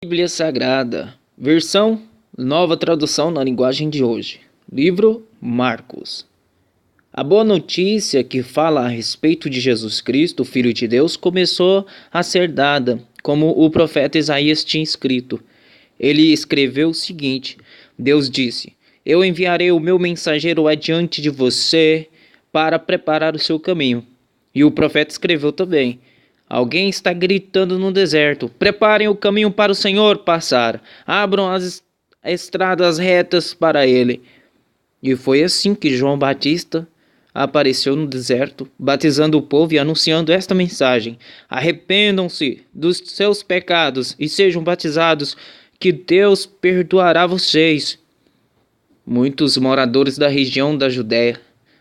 Bíblia Sagrada, versão nova tradução na linguagem de hoje. Livro Marcos. A boa notícia que fala a respeito de Jesus Cristo, Filho de Deus, começou a ser dada, como o profeta Isaías tinha escrito. Ele escreveu o seguinte: Deus disse: Eu enviarei o meu mensageiro adiante de você para preparar o seu caminho. E o profeta escreveu também: Alguém está gritando no deserto: Preparem o caminho para o Senhor passar. Abram as estradas retas para ele. E foi assim que João Batista apareceu no deserto, batizando o povo e anunciando esta mensagem: Arrependam-se dos seus pecados e sejam batizados, que Deus perdoará vocês. Muitos moradores da região da Judéia,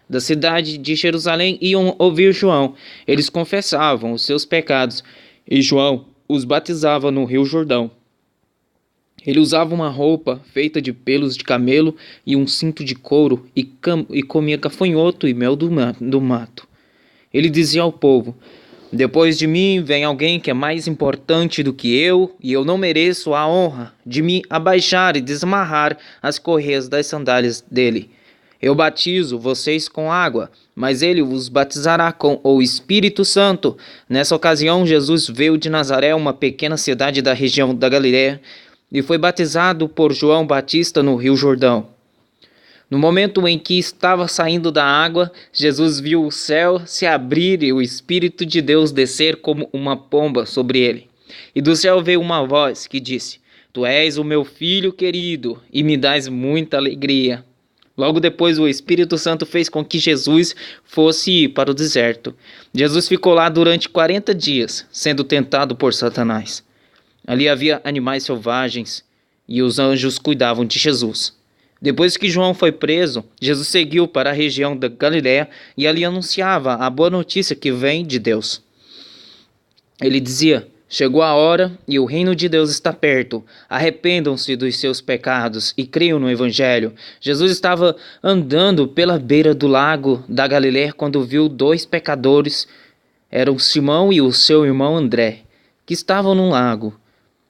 da cidade de Jerusalém, iam ouvir João. Eles confessavam os seus pecados e João os batizava no Rio Jordão. Ele usava uma roupa feita de pelos de camelo e um cinto de couro e comia gafanhoto e mel do mato. Ele dizia ao povo: Depois de mim vem alguém que é mais importante do que eu, e eu não mereço a honra de me abaixar e desamarrar as correias das sandálias dele. Eu batizo vocês com água, mas ele os batizará com o Espírito Santo. Nessa ocasião, Jesus veio de Nazaré, uma pequena cidade da região da Galiléia, e foi batizado por João Batista no Rio Jordão. No momento em que estava saindo da água, Jesus viu o céu se abrir e o Espírito de Deus descer como uma pomba sobre ele. E do céu veio uma voz que disse: Tu és o meu filho querido e me dás muita alegria. Logo depois, o Espírito Santo fez com que Jesus fosse para o deserto. Jesus ficou lá durante 40 dias, sendo tentado por Satanás. Ali havia animais selvagens e os anjos cuidavam de Jesus. Depois que João foi preso, Jesus seguiu para a região da Galiléia e ali anunciava a boa notícia que vem de Deus. Ele dizia: Chegou a hora e o reino de Deus está perto. Arrependam-se dos seus pecados e creiam no Evangelho. Jesus estava andando pela beira do lago da Galiléia quando viu dois pecadores, eram Simão e o seu irmão André, que estavam no lago,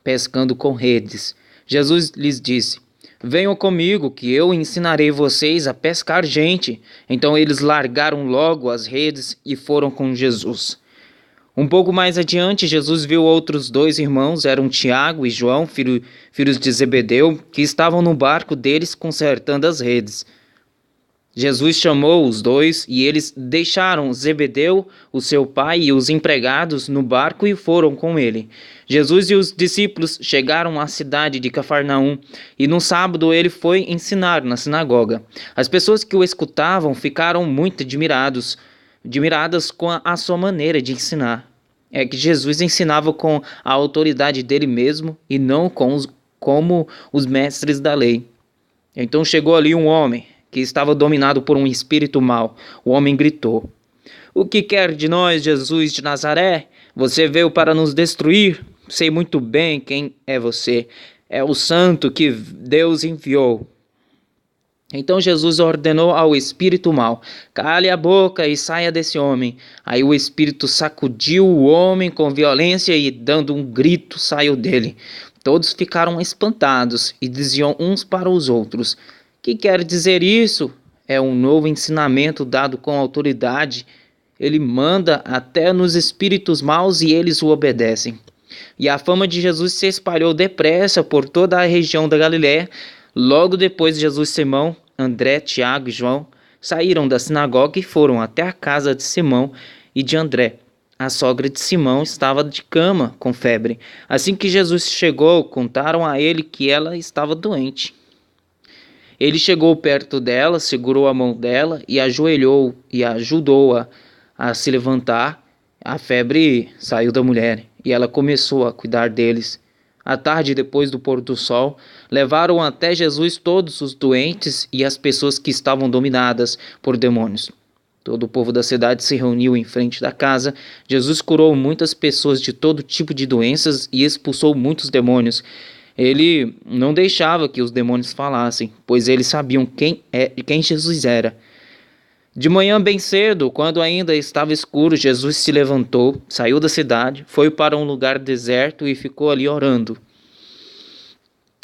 pescando com redes. Jesus lhes disse: Venham comigo, que eu ensinarei vocês a pescar gente. Então eles largaram logo as redes e foram com Jesus. Um pouco mais adiante, Jesus viu outros dois irmãos, eram Tiago e João, filhos de Zebedeu, que estavam no barco deles consertando as redes. Jesus chamou os dois e eles deixaram Zebedeu, o seu pai, e os empregados no barco e foram com ele. Jesus e os discípulos chegaram à cidade de Cafarnaum e no sábado ele foi ensinar na sinagoga. As pessoas que o escutavam ficaram muito admiradas com a sua maneira de ensinar. É que Jesus ensinava com a autoridade dele mesmo e não como os mestres da lei. Então chegou ali um homem que estava dominado por um espírito mau. O homem gritou: O que quer de nós, Jesus de Nazaré? Você veio para nos destruir? Sei muito bem quem é você. É o santo que Deus enviou. Então Jesus ordenou ao espírito mau: Cale a boca e saia desse homem. Aí o espírito sacudiu o homem com violência e, dando um grito, saiu dele. Todos ficaram espantados e diziam uns para os outros: Que quer dizer isso? É um novo ensinamento dado com autoridade. Ele manda até nos espíritos maus e eles o obedecem. E a fama de Jesus se espalhou depressa por toda a região da Galiléia. Logo depois, Jesus, Simão, André, Tiago e João saíram da sinagoga e foram até a casa de Simão e de André. A sogra de Simão estava de cama com febre. Assim que Jesus chegou, contaram a ele que ela estava doente. Ele chegou perto dela, segurou a mão dela e ajoelhou e ajudou-a a se levantar. A febre saiu da mulher e ela começou a cuidar deles. À tarde, depois do pôr do sol, levaram até Jesus todos os doentes e as pessoas que estavam dominadas por demônios. Todo o povo da cidade se reuniu em frente da casa. Jesus curou muitas pessoas de todo tipo de doenças e expulsou muitos demônios. Ele não deixava que os demônios falassem, pois eles sabiam quem Jesus era. De manhã bem cedo, quando ainda estava escuro, Jesus se levantou, saiu da cidade, foi para um lugar deserto e ficou ali orando.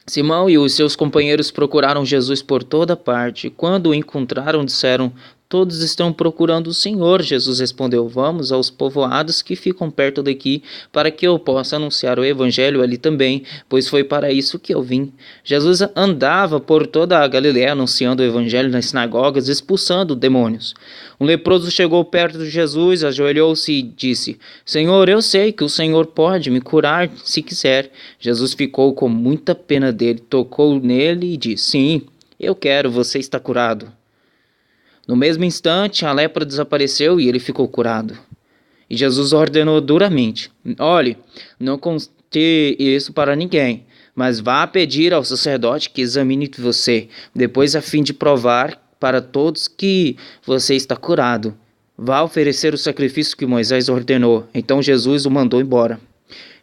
Simão e os seus companheiros procuraram Jesus por toda parte. Quando o encontraram, disseram: Todos estão procurando o Senhor. Jesus respondeu: Vamos aos povoados que ficam perto daqui, para que eu possa anunciar o evangelho ali também, pois foi para isso que eu vim. Jesus andava por toda a Galiléia anunciando o evangelho nas sinagogas, expulsando demônios. Um leproso chegou perto de Jesus, ajoelhou-se e disse: Senhor, eu sei que o Senhor pode me curar se quiser. Jesus ficou com muita pena dele, tocou nele e disse: Sim, eu quero, você está curado. No mesmo instante, a lepra desapareceu e ele ficou curado. E Jesus ordenou duramente: Olhe, não conte isso para ninguém, mas vá pedir ao sacerdote que examine você, depois a fim de provar para todos que você está curado. Vá oferecer o sacrifício que Moisés ordenou. Então Jesus o mandou embora.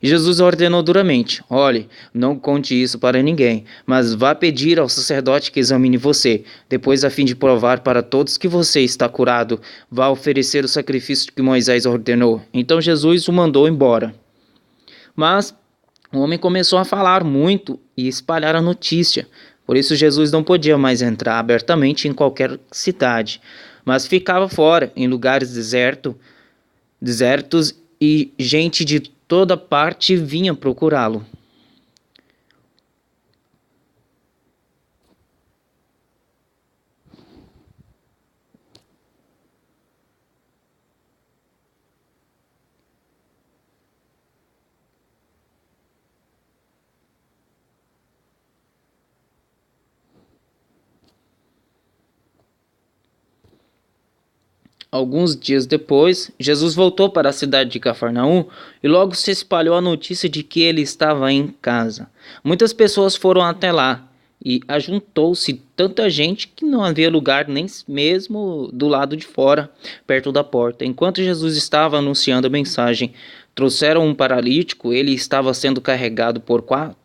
E Jesus ordenou duramente: Olhe, não conte isso para ninguém, mas vá pedir ao sacerdote que examine você. Depois, a fim de provar para todos que você está curado, vá oferecer o sacrifício que Moisés ordenou. Então Jesus o mandou embora. Mas o homem começou a falar muito e espalhar a notícia. Por isso Jesus não podia mais entrar abertamente em qualquer cidade, mas ficava fora, em lugares desertos, e gente de toda parte vinha procurá-lo. Alguns dias depois, Jesus voltou para a cidade de Cafarnaum e logo se espalhou a notícia de que ele estava em casa. Muitas pessoas foram até lá e ajuntou-se tanta gente que não havia lugar nem mesmo do lado de fora, perto da porta. Enquanto Jesus estava anunciando a mensagem, trouxeram um paralítico. Ele estava sendo carregado por 4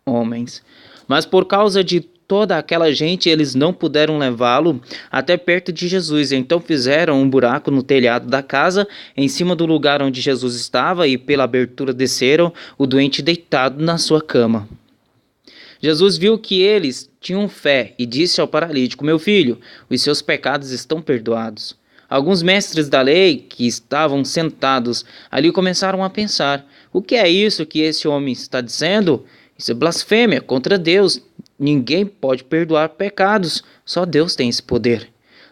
homens. Mas por causa de toda aquela gente, eles não puderam levá-lo até perto de Jesus. Então fizeram um buraco no telhado da casa, em cima do lugar onde Jesus estava, e pela abertura desceram o doente deitado na sua cama. Jesus viu que eles tinham fé e disse ao paralítico: Meu filho, os seus pecados estão perdoados. Alguns mestres da lei que estavam sentados ali começaram a pensar: O que é isso que esse homem está dizendo? Isso é blasfêmia contra Deus. Ninguém pode perdoar pecados, só Deus tem esse poder.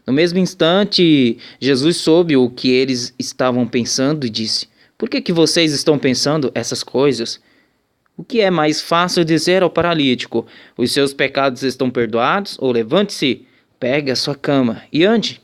No mesmo instante, Jesus soube o que eles estavam pensando e disse: Por que vocês estão pensando essas coisas? O que é mais fácil dizer ao paralítico: Os seus pecados estão perdoados? Ou levante-se, pegue a sua cama e ande?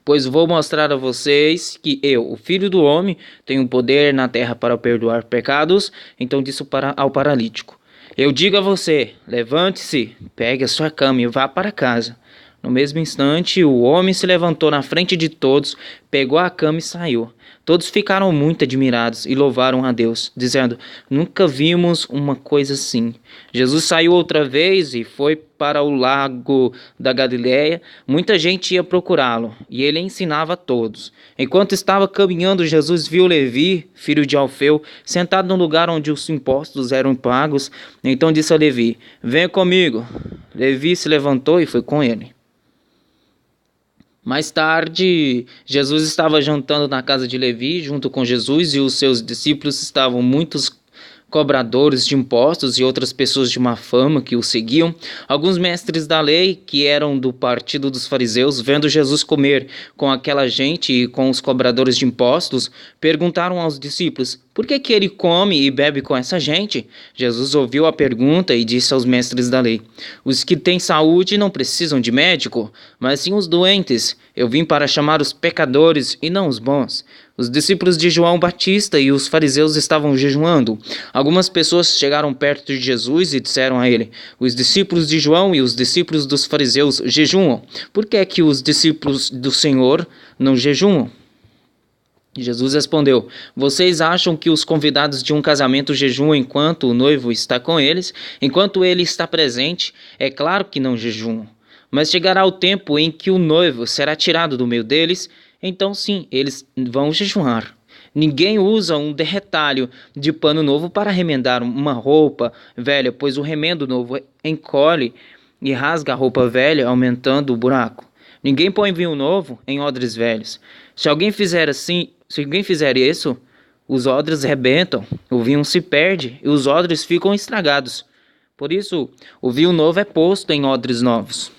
Pois vou mostrar a vocês que eu, o Filho do Homem, tenho poder na terra para perdoar pecados. Então disse ao paralítico: Eu digo a você, levante-se, pegue a sua cama e vá para casa. No mesmo instante, o homem se levantou na frente de todos, pegou a cama e saiu. Todos ficaram muito admirados e louvaram a Deus, dizendo: Nunca vimos uma coisa assim. Jesus saiu outra vez e foi para o lago da Galileia. Muita gente ia procurá-lo e ele ensinava a todos. Enquanto estava caminhando, Jesus viu Levi, filho de Alfeu, sentado no lugar onde os impostos eram pagos. Então disse a Levi: Venha comigo. Levi se levantou e foi com ele. Mais tarde, Jesus estava jantando na casa de Levi, junto com Jesus e os seus discípulos estavam muitos cobradores de impostos e outras pessoas de má fama que o seguiam. Alguns mestres da lei, que eram do partido dos fariseus, vendo Jesus comer com aquela gente e com os cobradores de impostos, perguntaram aos discípulos: Por que ele come e bebe com essa gente? Jesus ouviu a pergunta e disse aos mestres da lei: Os que têm saúde não precisam de médico, mas sim os doentes. Eu vim para chamar os pecadores e não os bons. Os discípulos de João Batista e os fariseus estavam jejuando. Algumas pessoas chegaram perto de Jesus e disseram a ele: Os discípulos de João e os discípulos dos fariseus jejuam. Por que é que os discípulos do Senhor não jejuam? Jesus respondeu: Vocês acham que os convidados de um casamento jejuam enquanto o noivo está com eles? Enquanto ele está presente, é claro que não jejuam. Mas chegará o tempo em que o noivo será tirado do meio deles, então sim, eles vão jejuar. Ninguém usa um derretalho de pano novo para remendar uma roupa velha, pois o remendo novo encolhe e rasga a roupa velha, aumentando o buraco. Ninguém põe vinho novo em odres velhos. Se alguém fizer isso, os odres rebentam, o vinho se perde e os odres ficam estragados. Por isso, o vinho novo é posto em odres novos.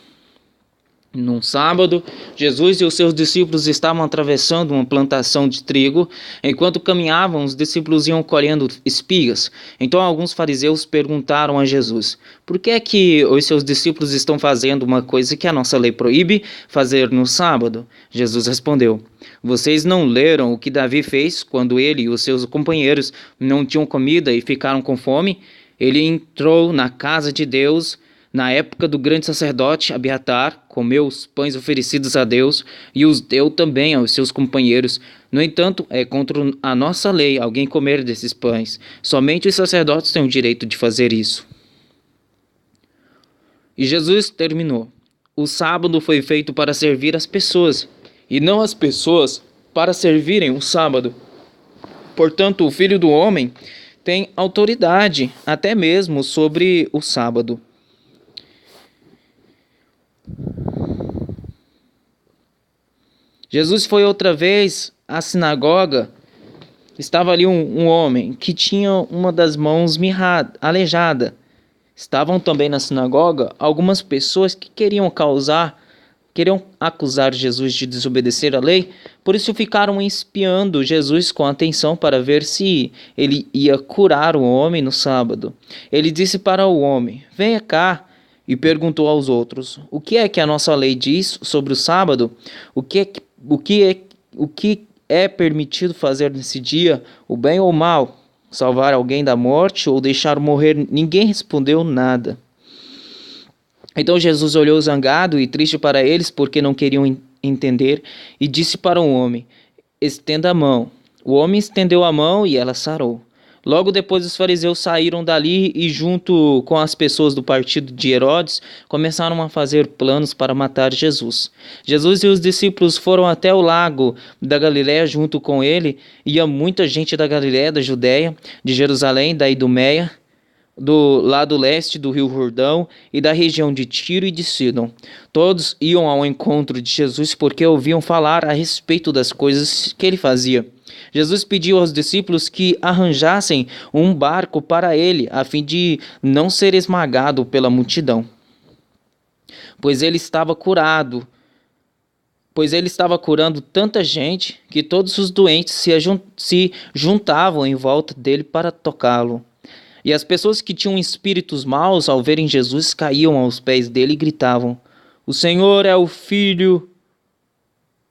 Num sábado, Jesus e os seus discípulos estavam atravessando uma plantação de trigo. Enquanto caminhavam, os discípulos iam colhendo espigas. Então alguns fariseus perguntaram a Jesus: por que é que os seus discípulos estão fazendo uma coisa que a nossa lei proíbe fazer no sábado? Jesus respondeu: vocês não leram o que Davi fez quando ele e os seus companheiros não tinham comida e ficaram com fome? Ele entrou na casa de Deus na época do grande sacerdote Abiatar, comeu os pães oferecidos a Deus e os deu também aos seus companheiros. No entanto, é contra a nossa lei alguém comer desses pães. Somente os sacerdotes têm o direito de fazer isso. E Jesus terminou: o sábado foi feito para servir as pessoas, e não as pessoas para servirem o sábado. Portanto, o Filho do Homem tem autoridade até mesmo sobre o sábado. Jesus foi outra vez à sinagoga. Estava ali um homem que tinha uma das mãos aleijada. Estavam também na sinagoga algumas pessoas que queriam acusar Jesus de desobedecer à lei. Por isso ficaram espiando Jesus com atenção para ver se ele ia curar o homem no sábado. Ele disse para o homem: venha cá. E perguntou aos outros: o que é que a nossa lei diz sobre o sábado? O que é permitido fazer nesse dia, o bem ou o mal? Salvar alguém da morte ou deixar morrer? Ninguém respondeu nada. Então Jesus olhou zangado e triste para eles, porque não queriam entender, e disse para o homem: estenda a mão. O homem estendeu a mão e ela sarou. Logo depois os fariseus saíram dali e, junto com as pessoas do partido de Herodes, começaram a fazer planos para matar Jesus. Jesus e os discípulos foram até o lago da Galiléia. Junto com ele ia muita gente da Galiléia, da Judéia, de Jerusalém, da Idumeia, do lado leste do rio Jordão e da região de Tiro e de Sidom. Todos iam ao encontro de Jesus porque ouviam falar a respeito das coisas que ele fazia. Jesus pediu aos discípulos que arranjassem um barco para ele, a fim de não ser esmagado pela multidão, pois ele estava curando tanta gente que todos os doentes se juntavam em volta dele para tocá-lo. E as pessoas que tinham espíritos maus, ao verem Jesus, caíam aos pés dele e gritavam: o Senhor é o Filho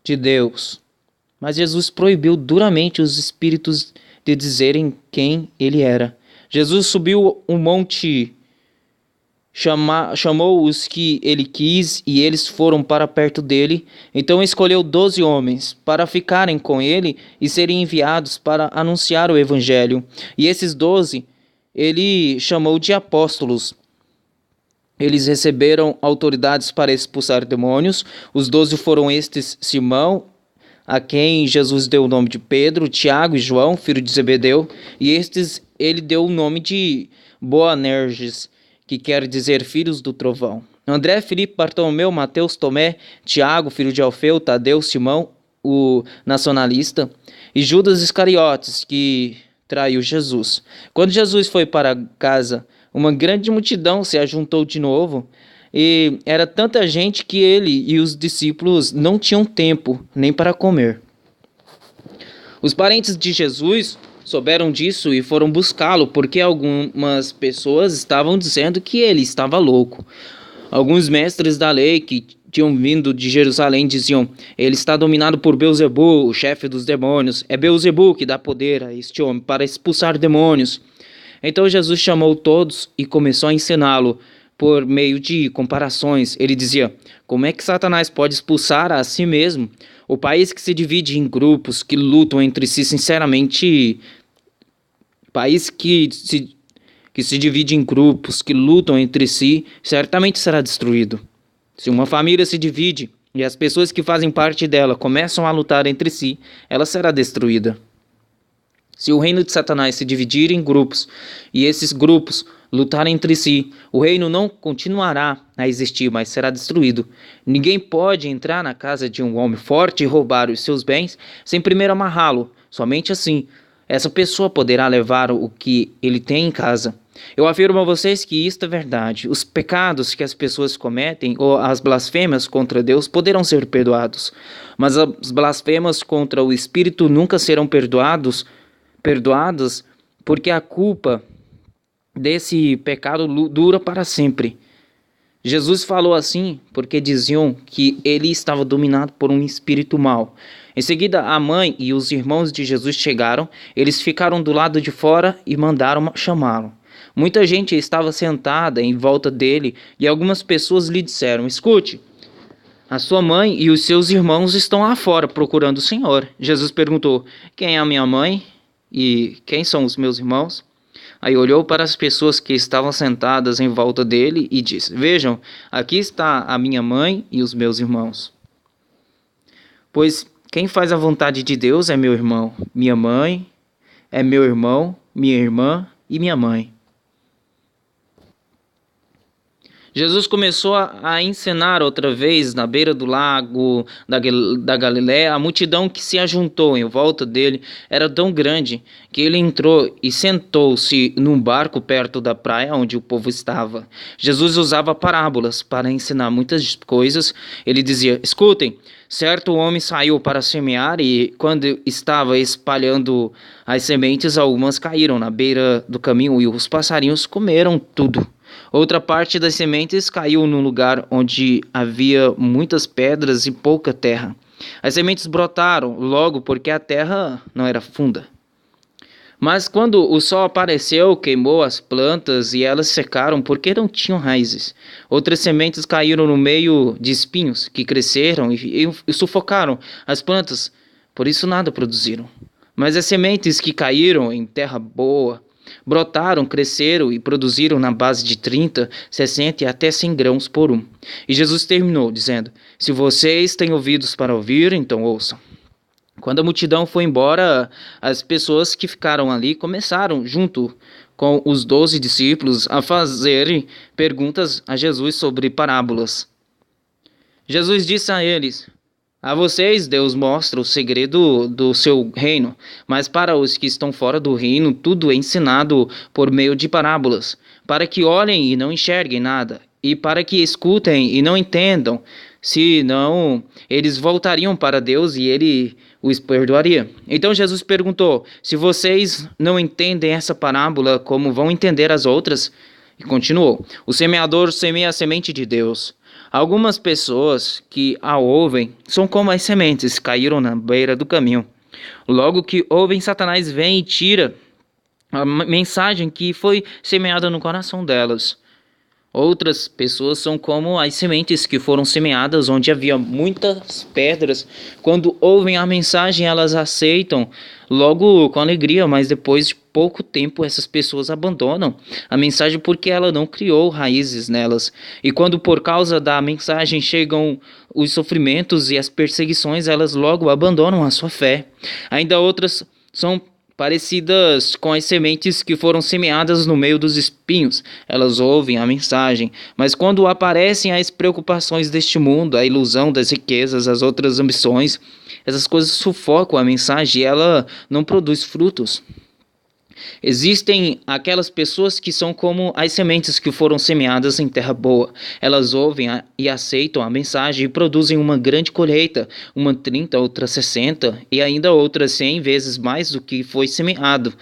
de Deus. Mas Jesus proibiu duramente os espíritos de dizerem quem ele era. Jesus subiu um monte, chamou os que ele quis e eles foram para perto dele. Então escolheu 12 homens para ficarem com ele e serem enviados para anunciar o evangelho. E esses 12 ele chamou de apóstolos. Eles receberam autoridades para expulsar demônios. Os 12 foram estes: Simão, a quem Jesus deu o nome de Pedro, Tiago e João, filho de Zebedeu, e estes ele deu o nome de Boanerges, que quer dizer filhos do trovão. André, Filipe, Bartolomeu, Mateus, Tomé, Tiago, filho de Alfeu, Tadeu, Simão, o nacionalista, e Judas Iscariotes, que traiu Jesus. Quando Jesus foi para casa, uma grande multidão se ajuntou de novo, e era tanta gente que ele e os discípulos não tinham tempo nem para comer. Os parentes de Jesus souberam disso e foram buscá-lo, porque algumas pessoas estavam dizendo que ele estava louco. Alguns mestres da lei que tinham vindo de Jerusalém diziam: ele está dominado por Beelzebu, o chefe dos demônios. É Beelzebu que dá poder a este homem para expulsar demônios. Então Jesus chamou todos e começou a ensiná-lo por meio de comparações. Ele dizia: como é que Satanás pode expulsar a si mesmo? O país que se divide em grupos que lutam entre si sinceramente, certamente será destruído. Se uma família se divide e as pessoas que fazem parte dela começam a lutar entre si, ela será destruída. Se o reino de Satanás se dividir em grupos e esses grupos lutarem entre si, o reino não continuará a existir, mas será destruído. Ninguém pode entrar na casa de um homem forte e roubar os seus bens sem primeiro amarrá-lo. Somente assim, essa pessoa poderá levar o que ele tem em casa. Eu afirmo a vocês que isto é verdade. Os pecados que as pessoas cometem ou as blasfêmias contra Deus poderão ser perdoados, mas as blasfêmias contra o Espírito nunca serão perdoadas, porque a culpa desse pecado dura para sempre. Jesus falou assim porque diziam que ele estava dominado por um espírito mau. Em seguida, a mãe e os irmãos de Jesus chegaram. Eles ficaram do lado de fora e mandaram chamá-lo. Muita gente estava sentada em volta dele e algumas pessoas lhe disseram: escute, a sua mãe e os seus irmãos estão lá fora procurando o Senhor. Jesus perguntou: quem é a minha mãe e quem são os meus irmãos? Aí olhou para as pessoas que estavam sentadas em volta dele e disse: vejam, aqui está a minha mãe e os meus irmãos. Pois quem faz a vontade de Deus é meu irmão, minha mãe, é meu irmão, minha irmã e minha mãe. Jesus começou a ensinar outra vez na beira do lago da Galiléia. A multidão que se ajuntou em volta dele era tão grande que ele entrou e sentou-se num barco perto da praia onde o povo estava. Jesus usava parábolas para ensinar muitas coisas. Ele dizia: escutem, certo homem saiu para semear e quando estava espalhando as sementes, algumas caíram na beira do caminho e os passarinhos comeram tudo. Outra parte das sementes caiu num lugar onde havia muitas pedras e pouca terra. As sementes brotaram logo porque a terra não era funda. Mas quando o sol apareceu, queimou as plantas e elas secaram porque não tinham raízes. Outras sementes caíram no meio de espinhos que cresceram e sufocaram as plantas, por isso nada produziram. Mas as sementes que caíram em terra boa brotaram, cresceram e produziram na base de 30, 60 e até 100 grãos por um. E Jesus terminou dizendo: se vocês têm ouvidos para ouvir, então ouçam. Quando a multidão foi embora, as pessoas que ficaram ali começaram, junto com os 12 discípulos, a fazerem perguntas a Jesus sobre parábolas. Jesus disse a eles: a vocês Deus mostra o segredo do seu reino, mas para os que estão fora do reino, tudo é ensinado por meio de parábolas, para que olhem e não enxerguem nada, e para que escutem e não entendam. Senão, eles voltariam para Deus e ele os perdoaria. Então Jesus perguntou: se vocês não entendem essa parábola, como vão entender as outras? E continuou: o semeador semeia a semente de Deus. Algumas pessoas que a ouvem são como as sementes que caíram na beira do caminho. Logo que ouvem, Satanás vem e tira a mensagem que foi semeada no coração delas. Outras pessoas são como as sementes que foram semeadas onde havia muitas pedras. Quando ouvem a mensagem, elas aceitam logo com alegria, mas depois de pouco tempo essas pessoas abandonam a mensagem porque ela não criou raízes nelas. E quando por causa da mensagem chegam os sofrimentos e as perseguições, elas logo abandonam a sua fé. Ainda outras são parecidas com as sementes que foram semeadas no meio dos espinhos. Elas ouvem a mensagem, mas quando aparecem as preocupações deste mundo, a ilusão das riquezas, as outras ambições, essas coisas sufocam a mensagem e ela não produz frutos. Existem aquelas pessoas que são como as sementes que foram semeadas em terra boa. Elas ouvem e aceitam a mensagem e produzem uma grande colheita, uma 30, outra 60 e ainda outras 100 vezes mais do que foi semeado.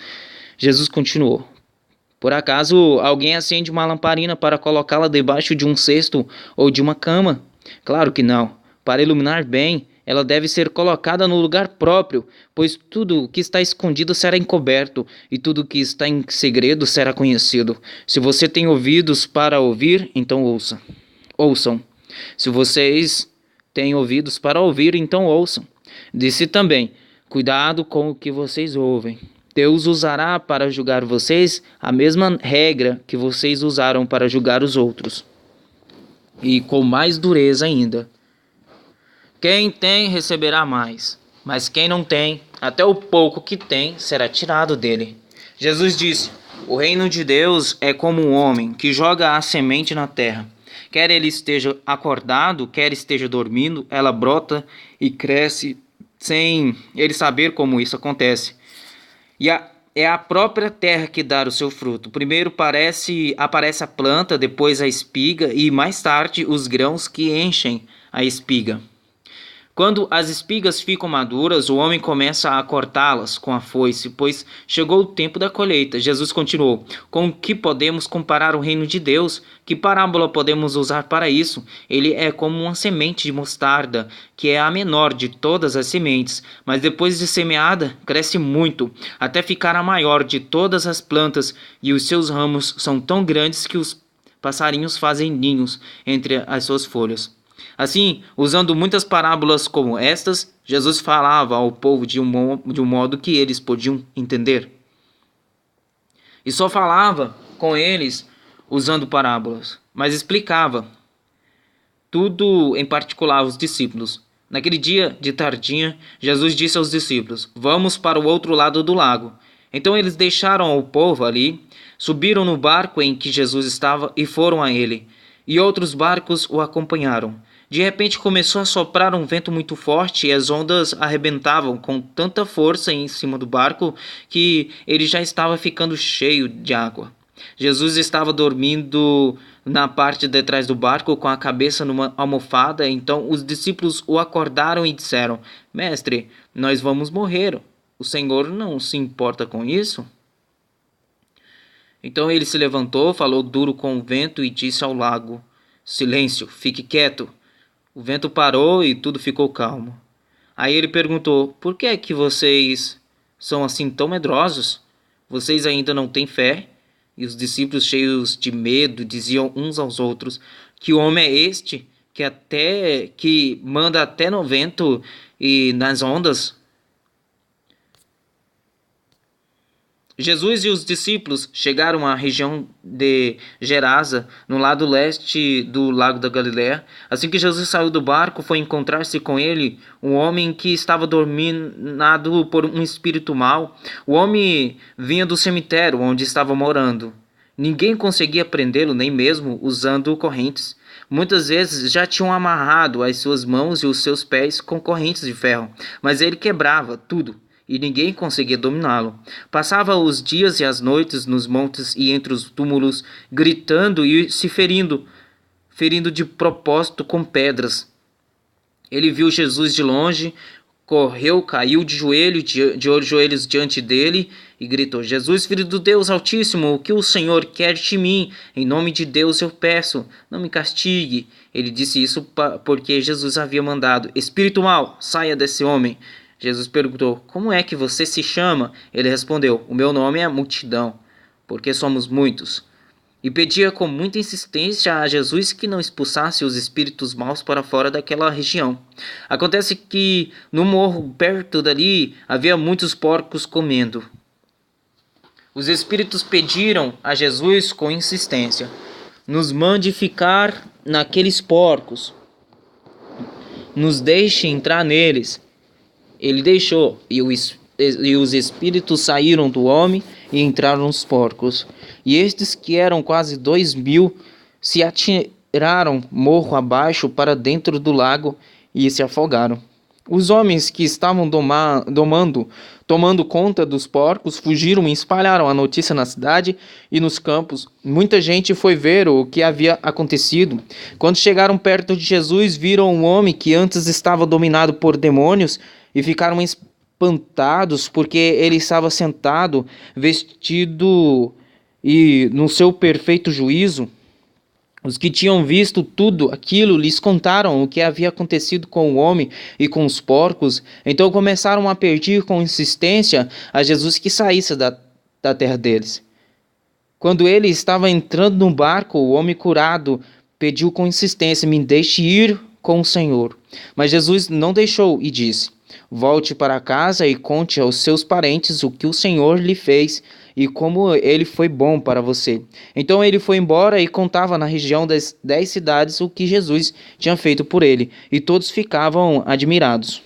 Jesus continuou: por acaso alguém acende uma lamparina para colocá-la debaixo de um cesto ou de uma cama? Claro que não. Para iluminar bem, ela deve ser colocada no lugar próprio, pois tudo que está escondido será encoberto, e tudo que está em segredo será conhecido. Se você tem ouvidos para ouvir, então ouçam. Se vocês têm ouvidos para ouvir, então ouçam. Disse também: cuidado com o que vocês ouvem. Deus usará para julgar vocês a mesma regra que vocês usaram para julgar os outros, e com mais dureza ainda. Quem tem, receberá mais. mas quem não tem, até o pouco que tem será tirado dele. Jesus disse: o reino de Deus é como um homem que joga a semente na terra. Quer ele esteja acordado, quer esteja dormindo, ela brota e cresce sem ele saber como isso acontece. É a própria terra que dá o seu fruto. Primeiro aparece a planta, depois a espiga e mais tarde os grãos que enchem a espiga. Quando as espigas ficam maduras, o homem começa a cortá-las com a foice, pois chegou o tempo da colheita. Jesus continuou: com que podemos comparar o reino de Deus? Que parábola podemos usar para isso? Ele é como uma semente de mostarda, que é a menor de todas as sementes, mas depois de semeada, cresce muito, até ficar a maior de todas as plantas, e os seus ramos são tão grandes que os passarinhos fazem ninhos entre as suas folhas. Assim, usando muitas parábolas como estas, Jesus falava ao povo de um modo que eles podiam entender. E só falava com eles usando parábolas, mas explicava tudo em particular aos discípulos. Naquele dia de tardinha, Jesus disse aos discípulos: vamos para o outro lado do lago. Então eles deixaram o povo ali, subiram no barco em que Jesus estava e foram a ele, e outros barcos o acompanharam. De repente começou a soprar um vento muito forte e as ondas arrebentavam com tanta força em cima do barco que ele já estava ficando cheio de água. Jesus estava dormindo na parte de trás do barco com a cabeça numa almofada. Então os discípulos o acordaram e disseram: Mestre, nós vamos morrer. O Senhor não se importa com isso? Então ele se levantou, falou duro com o vento e disse ao lago: Silêncio, fique quieto. O vento parou e tudo ficou calmo. Aí ele perguntou: por que é que vocês são assim tão medrosos? Vocês ainda não têm fé? E os discípulos, cheios de medo, diziam uns aos outros: que homem é este que manda até no vento e nas ondas? Jesus e os discípulos chegaram à região de Gerasa, no lado leste do lago da Galileia. Assim que Jesus saiu do barco, foi encontrar-se com ele um homem que estava dominado por um espírito mau. O homem vinha do cemitério onde estava morando. Ninguém conseguia prendê-lo, nem mesmo usando correntes. Muitas vezes já tinham amarrado as suas mãos e os seus pés com correntes de ferro, mas ele quebrava tudo e ninguém conseguia dominá-lo. Passava os dias e as noites nos montes e entre os túmulos, gritando e se ferindo de propósito com pedras. Ele viu Jesus de longe, correu, caiu de joelhos diante dele e gritou: Jesus, filho do Deus Altíssimo, o que o Senhor quer de mim? Em nome de Deus eu peço, não me castigue. Ele disse isso porque Jesus havia mandado: Espírito mau, saia desse homem. Jesus perguntou: como é que você se chama? Ele respondeu: o meu nome é Multidão, porque somos muitos. E pedia com muita insistência a Jesus que não expulsasse os espíritos maus para fora daquela região. Acontece que no morro perto dali havia muitos porcos comendo. Os espíritos pediram a Jesus com insistência: nos mande ficar naqueles porcos, nos deixe entrar neles. Ele deixou, e os espíritos saíram do homem e entraram nos porcos. E estes, que eram quase 2.000, se atiraram morro abaixo para dentro do lago e se afogaram. Os homens que estavam tomando conta dos porcos fugiram e espalharam a notícia na cidade e nos campos. Muita gente foi ver o que havia acontecido. Quando chegaram perto de Jesus, viram um homem que antes estava dominado por demônios e ficaram espantados porque ele estava sentado, vestido e no seu perfeito juízo. Os que tinham visto tudo aquilo lhes contaram o que havia acontecido com o homem e com os porcos. Então começaram a pedir com insistência a Jesus que saísse da terra deles. Quando ele estava entrando no barco, o homem curado pediu com insistência: me deixe ir com o Senhor. Mas Jesus não deixou e disse: volte para casa e conte aos seus parentes o que o Senhor lhe fez e como ele foi bom para você. Então ele foi embora e contava na região das 10 cidades o que Jesus tinha feito por ele, e todos ficavam admirados.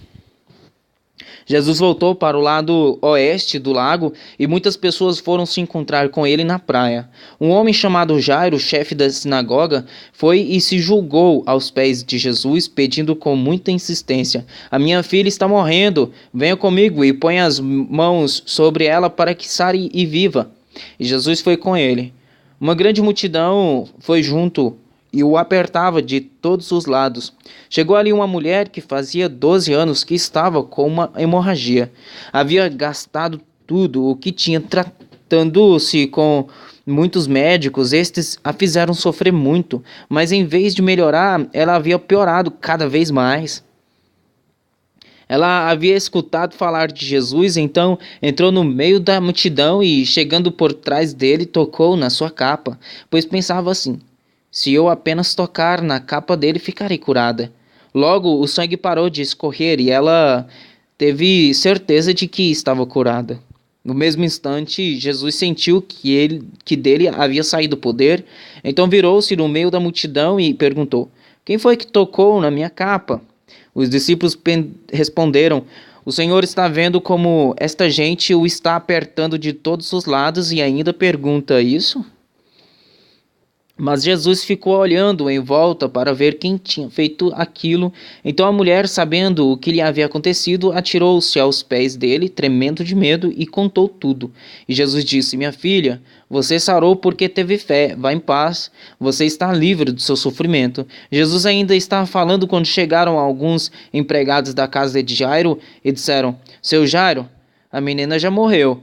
Jesus voltou para o lado oeste do lago e muitas pessoas foram se encontrar com ele na praia. Um homem chamado Jairo, chefe da sinagoga, foi e se julgou aos pés de Jesus, pedindo com muita insistência: "A minha filha está morrendo, venha comigo e ponha as mãos sobre ela para que sare e viva." E Jesus foi com ele. Uma grande multidão foi junto e o apertava de todos os lados. Chegou ali uma mulher que fazia 12 anos que estava com uma hemorragia. Havia gastado tudo o que tinha tratando-se com muitos médicos. Estes a fizeram sofrer muito, mas em vez de melhorar, ela havia piorado cada vez mais. Ela havia escutado falar de Jesus, então entrou no meio da multidão e, chegando por trás dele, tocou na sua capa, pois pensava assim: "Se eu apenas tocar na capa dele, ficarei curada." Logo, o sangue parou de escorrer e ela teve certeza de que estava curada. No mesmo instante, Jesus sentiu que dele havia saído o poder, então virou-se no meio da multidão e perguntou: "Quem foi que tocou na minha capa?" Os discípulos responderam: "O Senhor está vendo como esta gente o está apertando de todos os lados e ainda pergunta isso?" Mas Jesus ficou olhando em volta para ver quem tinha feito aquilo. Então a mulher, sabendo o que lhe havia acontecido, atirou-se aos pés dele, tremendo de medo, e contou tudo. E Jesus disse: "Minha filha, você sarou porque teve fé. Vá em paz, você está livre do seu sofrimento." Jesus ainda estava falando quando chegaram alguns empregados da casa de Jairo e disseram: "Seu Jairo, a menina já morreu.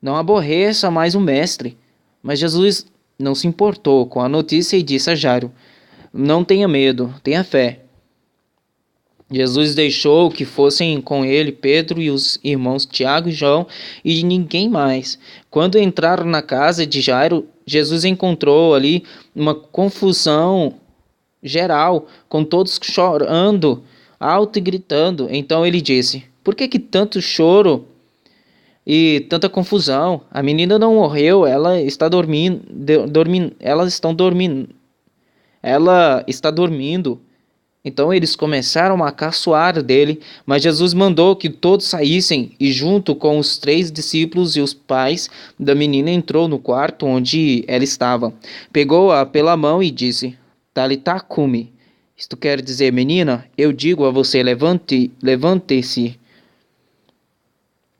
Não aborreça mais o mestre." Mas Jesus não se importou com a notícia e disse a Jairo: "Não tenha medo, tenha fé." Jesus deixou que fossem com ele Pedro e os irmãos Tiago e João e ninguém mais. Quando entraram na casa de Jairo, Jesus encontrou ali uma confusão geral, com todos chorando alto e gritando. Então ele disse: "Por que tanto choro e tanta confusão? A menina não morreu, ela está dormindo." Então eles começaram a caçoar dele, mas Jesus mandou que todos saíssem e, junto com os 3 discípulos e os pais da menina, entrou no quarto onde ela estava. Pegou-a pela mão e disse: "Talitá cumi." Isto quer dizer: "Menina, eu digo a você, levante-se."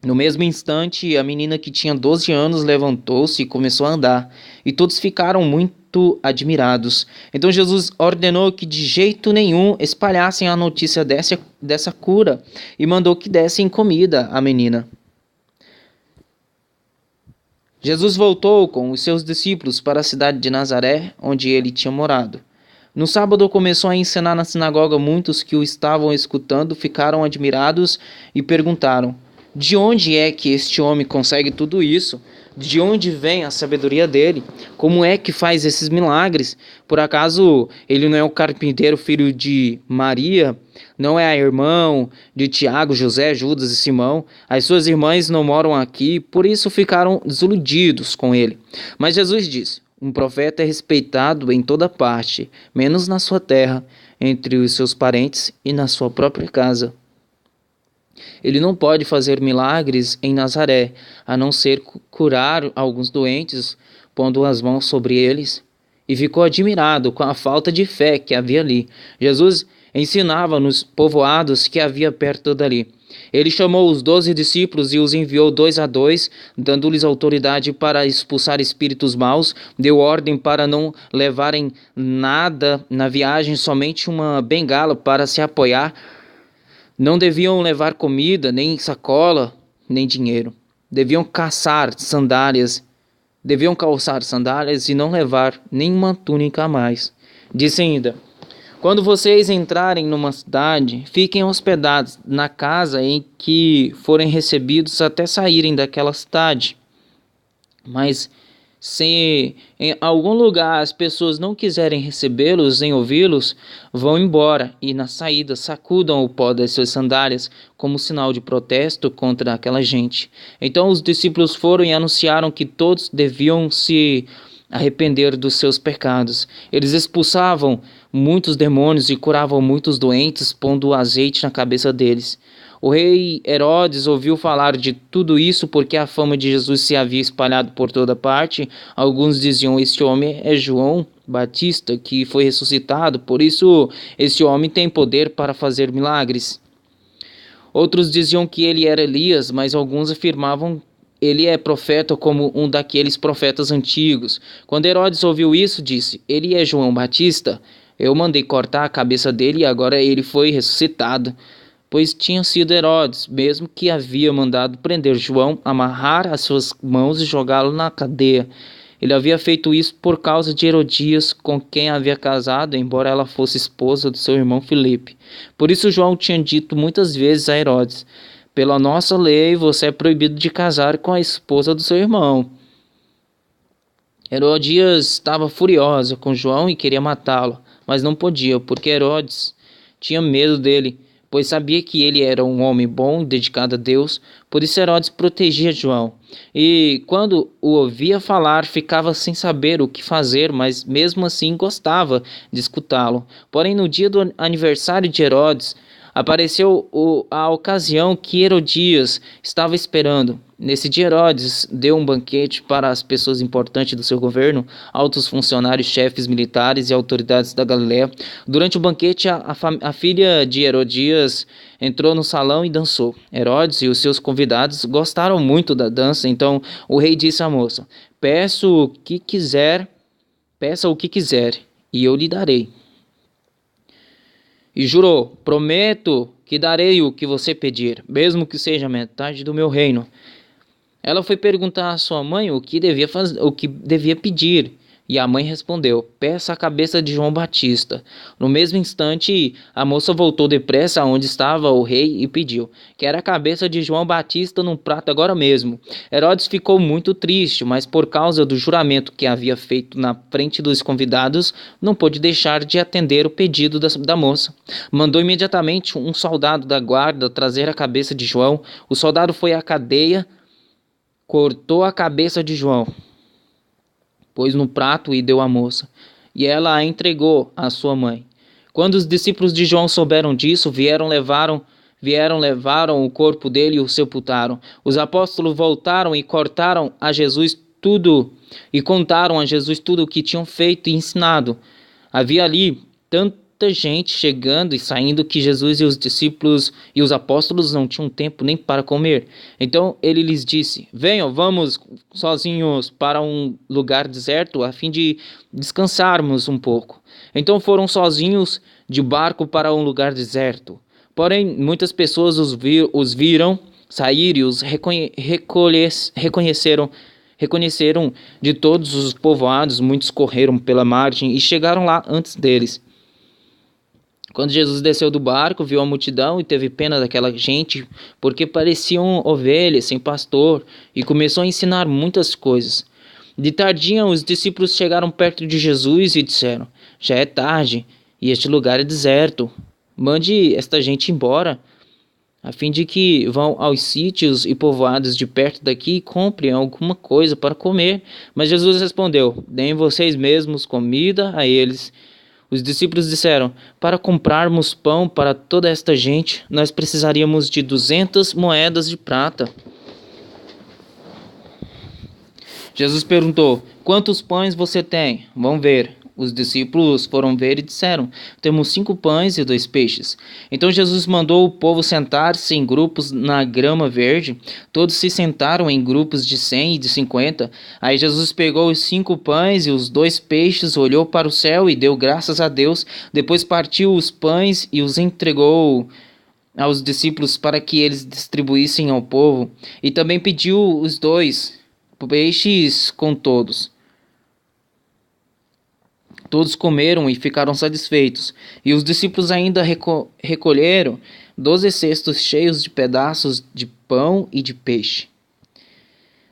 No mesmo instante, a menina, que tinha 12 anos, levantou-se e começou a andar, e todos ficaram muito admirados. Então Jesus ordenou que de jeito nenhum espalhassem a notícia dessa cura e mandou que dessem comida à menina. Jesus voltou com os seus discípulos para a cidade de Nazaré, onde ele tinha morado. No sábado começou a ensinar na sinagoga. Muitos que o estavam escutando ficaram admirados e perguntaram: "De onde é que este homem consegue tudo isso? De onde vem a sabedoria dele? Como é que faz esses milagres? Por acaso ele não é o carpinteiro, filho de Maria? Não é irmão de Tiago, José, Judas e Simão? As suas irmãs não moram aqui?" Por isso ficaram desiludidos com ele. Mas Jesus disse: "Um profeta é respeitado em toda parte, menos na sua terra, entre os seus parentes e na sua própria casa." Ele não pode fazer milagres em Nazaré, a não ser curar alguns doentes, pondo as mãos sobre eles. E ficou admirado com a falta de fé que havia ali. Jesus ensinava nos povoados que havia perto dali. Ele chamou os 12 discípulos e os enviou 2 a 2, dando-lhes autoridade para expulsar espíritos maus. Deu ordem para não levarem nada na viagem, somente uma bengala para se apoiar. Não deviam levar comida, nem sacola, nem dinheiro. Deviam calçar sandálias e não levar nenhuma túnica a mais. Disse ainda: "Quando vocês entrarem numa cidade, fiquem hospedados na casa em que forem recebidos até saírem daquela cidade. Mas se em algum lugar as pessoas não quiserem recebê-los nem ouvi-los, vão embora e na saída sacudam o pó das suas sandálias como sinal de protesto contra aquela gente." Então os discípulos foram e anunciaram que todos deviam se arrepender dos seus pecados. Eles expulsavam muitos demônios e curavam muitos doentes, pondo azeite na cabeça deles. O rei Herodes ouviu falar de tudo isso porque a fama de Jesus se havia espalhado por toda parte. Alguns diziam: este homem é João Batista, que foi ressuscitado, por isso este homem tem poder para fazer milagres. Outros diziam que ele era Elias, mas alguns afirmavam ele é profeta como um daqueles profetas antigos. Quando Herodes ouviu isso, disse: ele é João Batista. Eu mandei cortar a cabeça dele e agora ele foi ressuscitado. Pois tinha sido Herodes mesmo que havia mandado prender João, amarrar as suas mãos e jogá-lo na cadeia. Ele havia feito isso por causa de Herodias, com quem havia casado, embora ela fosse esposa do seu irmão Filipe. Por isso João tinha dito muitas vezes a Herodes: pela nossa lei, você é proibido de casar com a esposa do seu irmão. Herodias estava furiosa com João e queria matá-lo, mas não podia, porque Herodes tinha medo dele, pois sabia que ele era um homem bom e dedicado a Deus. Por isso Herodes protegia João. E quando o ouvia falar, ficava sem saber o que fazer, mas mesmo assim gostava de escutá-lo. Porém, no dia do aniversário de Herodes, apareceu a ocasião que Herodias estava esperando. Nesse dia, Herodes deu um banquete para as pessoas importantes do seu governo, altos funcionários, chefes militares e autoridades da Galiléia. Durante o banquete, a filha de Herodias entrou no salão e dançou. Herodes e os seus convidados gostaram muito da dança, então o rei disse à moça: peça o que quiser, e eu lhe darei. E jurou: prometo que darei o que você pedir, mesmo que seja metade do meu reino. Ela foi perguntar à sua mãe o que devia pedir, e a mãe respondeu: peça a cabeça de João Batista. No mesmo instante, a moça voltou depressa aonde estava o rei e pediu: quero a cabeça de João Batista num prato agora mesmo. Herodes ficou muito triste, mas por causa do juramento que havia feito na frente dos convidados, não pôde deixar de atender o pedido da moça. Mandou imediatamente um soldado da guarda trazer a cabeça de João. O soldado foi à cadeia, cortou a cabeça de João, pôs no prato e deu à moça, e ela a entregou à sua mãe. Quando os discípulos de João souberam disso, levaram o corpo dele e o sepultaram. Os apóstolos voltaram e contaram a Jesus tudo o que tinham feito e ensinado. Havia ali tanta gente chegando e saindo que Jesus e os discípulos e os apóstolos não tinham tempo nem para comer. Então ele lhes disse: venham, vamos sozinhos para um lugar deserto a fim de descansarmos um pouco. Então foram sozinhos de barco para um lugar deserto. Porém, muitas pessoas os viram sair e os reconheceram de todos os povoados. Muitos correram pela margem e chegaram lá antes deles. Quando Jesus desceu do barco, viu a multidão e teve pena daquela gente, porque pareciam ovelhas sem pastor, e começou a ensinar muitas coisas. De tardinha, os discípulos chegaram perto de Jesus e disseram: já é tarde e este lugar é deserto. Mande esta gente embora, a fim de que vão aos sítios e povoados de perto daqui e comprem alguma coisa para comer. Mas Jesus respondeu: deem vocês mesmos comida a eles. Os discípulos disseram: para comprarmos pão para toda esta gente, nós precisaríamos de 200 moedas de prata. Jesus perguntou: quantos pães você tem? Vão ver. Os discípulos foram ver e disseram: temos 5 pães e 2 peixes. Então Jesus mandou o povo sentar-se em grupos na grama verde. Todos se sentaram em grupos de 100 e de 50. Aí Jesus pegou os 5 pães e os 2 peixes, olhou para o céu e deu graças a Deus. Depois partiu os pães e os entregou aos discípulos para que eles distribuíssem ao povo. E também pediu os 2 peixes com todos. Todos comeram e ficaram satisfeitos. E os discípulos ainda recolheram 12 cestos cheios de pedaços de pão e de peixe.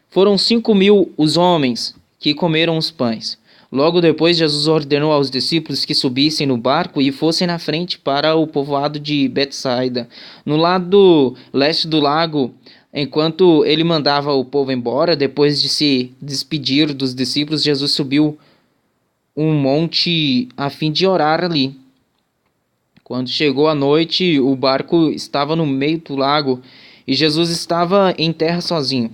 Foram 5.000 os homens que comeram os pães. Logo depois, Jesus ordenou aos discípulos que subissem no barco e fossem na frente para o povoado de Betsaida, no lado leste do lago. Enquanto ele mandava o povo embora, depois de se despedir dos discípulos, Jesus subiu um monte a fim de orar ali. Quando chegou a noite, o barco estava no meio do lago e Jesus estava em terra sozinho.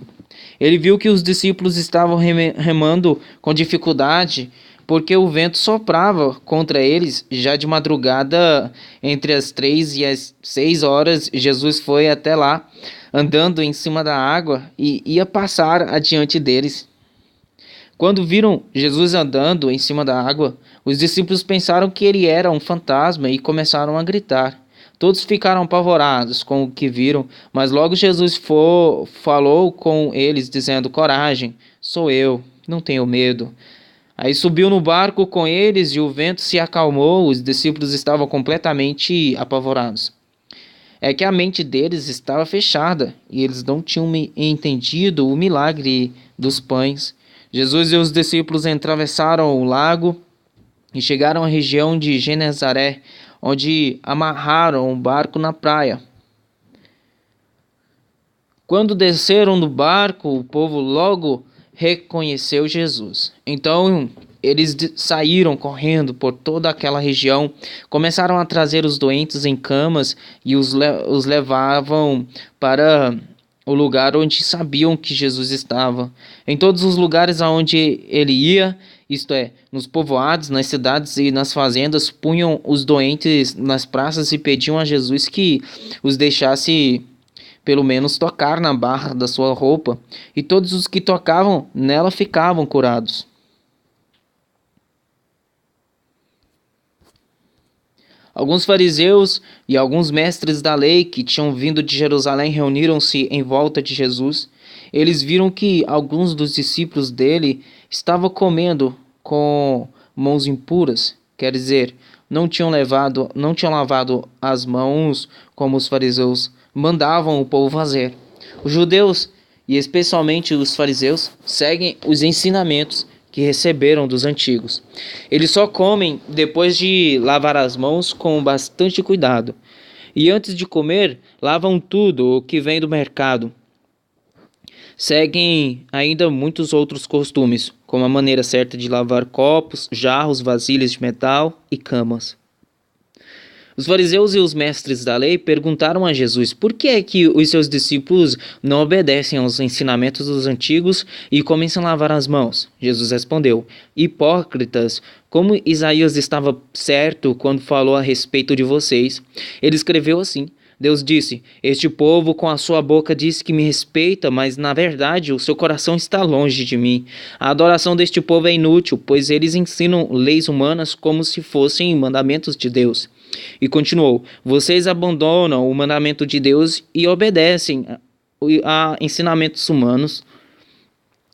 Ele viu que os discípulos estavam remando com dificuldade porque o vento soprava contra eles. Já de madrugada, entre as 3 e as 6 horas, Jesus foi até lá, andando em cima da água e ia passar adiante deles. Quando viram Jesus andando em cima da água, os discípulos pensaram que ele era um fantasma e começaram a gritar. Todos ficaram apavorados com o que viram, mas logo Jesus falou com eles, dizendo: Coragem, sou eu, não tenham medo. Aí subiu no barco com eles e o vento se acalmou. Os discípulos estavam completamente apavorados. É que a mente deles estava fechada e eles não tinham entendido o milagre dos pães. Jesus e os discípulos atravessaram o lago e chegaram à região de Genezaré, onde amarraram o barco na praia. Quando desceram do barco, o povo logo reconheceu Jesus. Então eles saíram correndo por toda aquela região, começaram a trazer os doentes em camas e os levavam para o lugar onde sabiam que Jesus estava. Em todos os lugares aonde ele ia, isto é, nos povoados, nas cidades e nas fazendas, punham os doentes nas praças e pediam a Jesus que os deixasse pelo menos tocar na barra da sua roupa, e todos os que tocavam nela ficavam curados. Alguns fariseus e alguns mestres da lei que tinham vindo de Jerusalém reuniram-se em volta de Jesus. Eles viram que alguns dos discípulos dele estavam comendo com mãos impuras, quer dizer, não tinham lavado as mãos como os fariseus mandavam o povo fazer. Os judeus, e especialmente os fariseus, seguem os ensinamentos que receberam dos antigos. Eles só comem depois de lavar as mãos com bastante cuidado. E antes de comer, lavam tudo o que vem do mercado. Seguem ainda muitos outros costumes, como a maneira certa de lavar copos, jarros, vasilhas de metal e camas. Os fariseus e os mestres da lei perguntaram a Jesus por que é que os seus discípulos não obedecem aos ensinamentos dos antigos e começam a lavar as mãos. Jesus respondeu: Hipócritas, como Isaías estava certo quando falou a respeito de vocês. Ele escreveu assim: Deus disse: Este povo com a sua boca diz que me respeita, mas na verdade o seu coração está longe de mim. A adoração deste povo é inútil, pois eles ensinam leis humanas como se fossem mandamentos de Deus. E continuou: Vocês abandonam o mandamento de Deus e obedecem a ensinamentos humanos.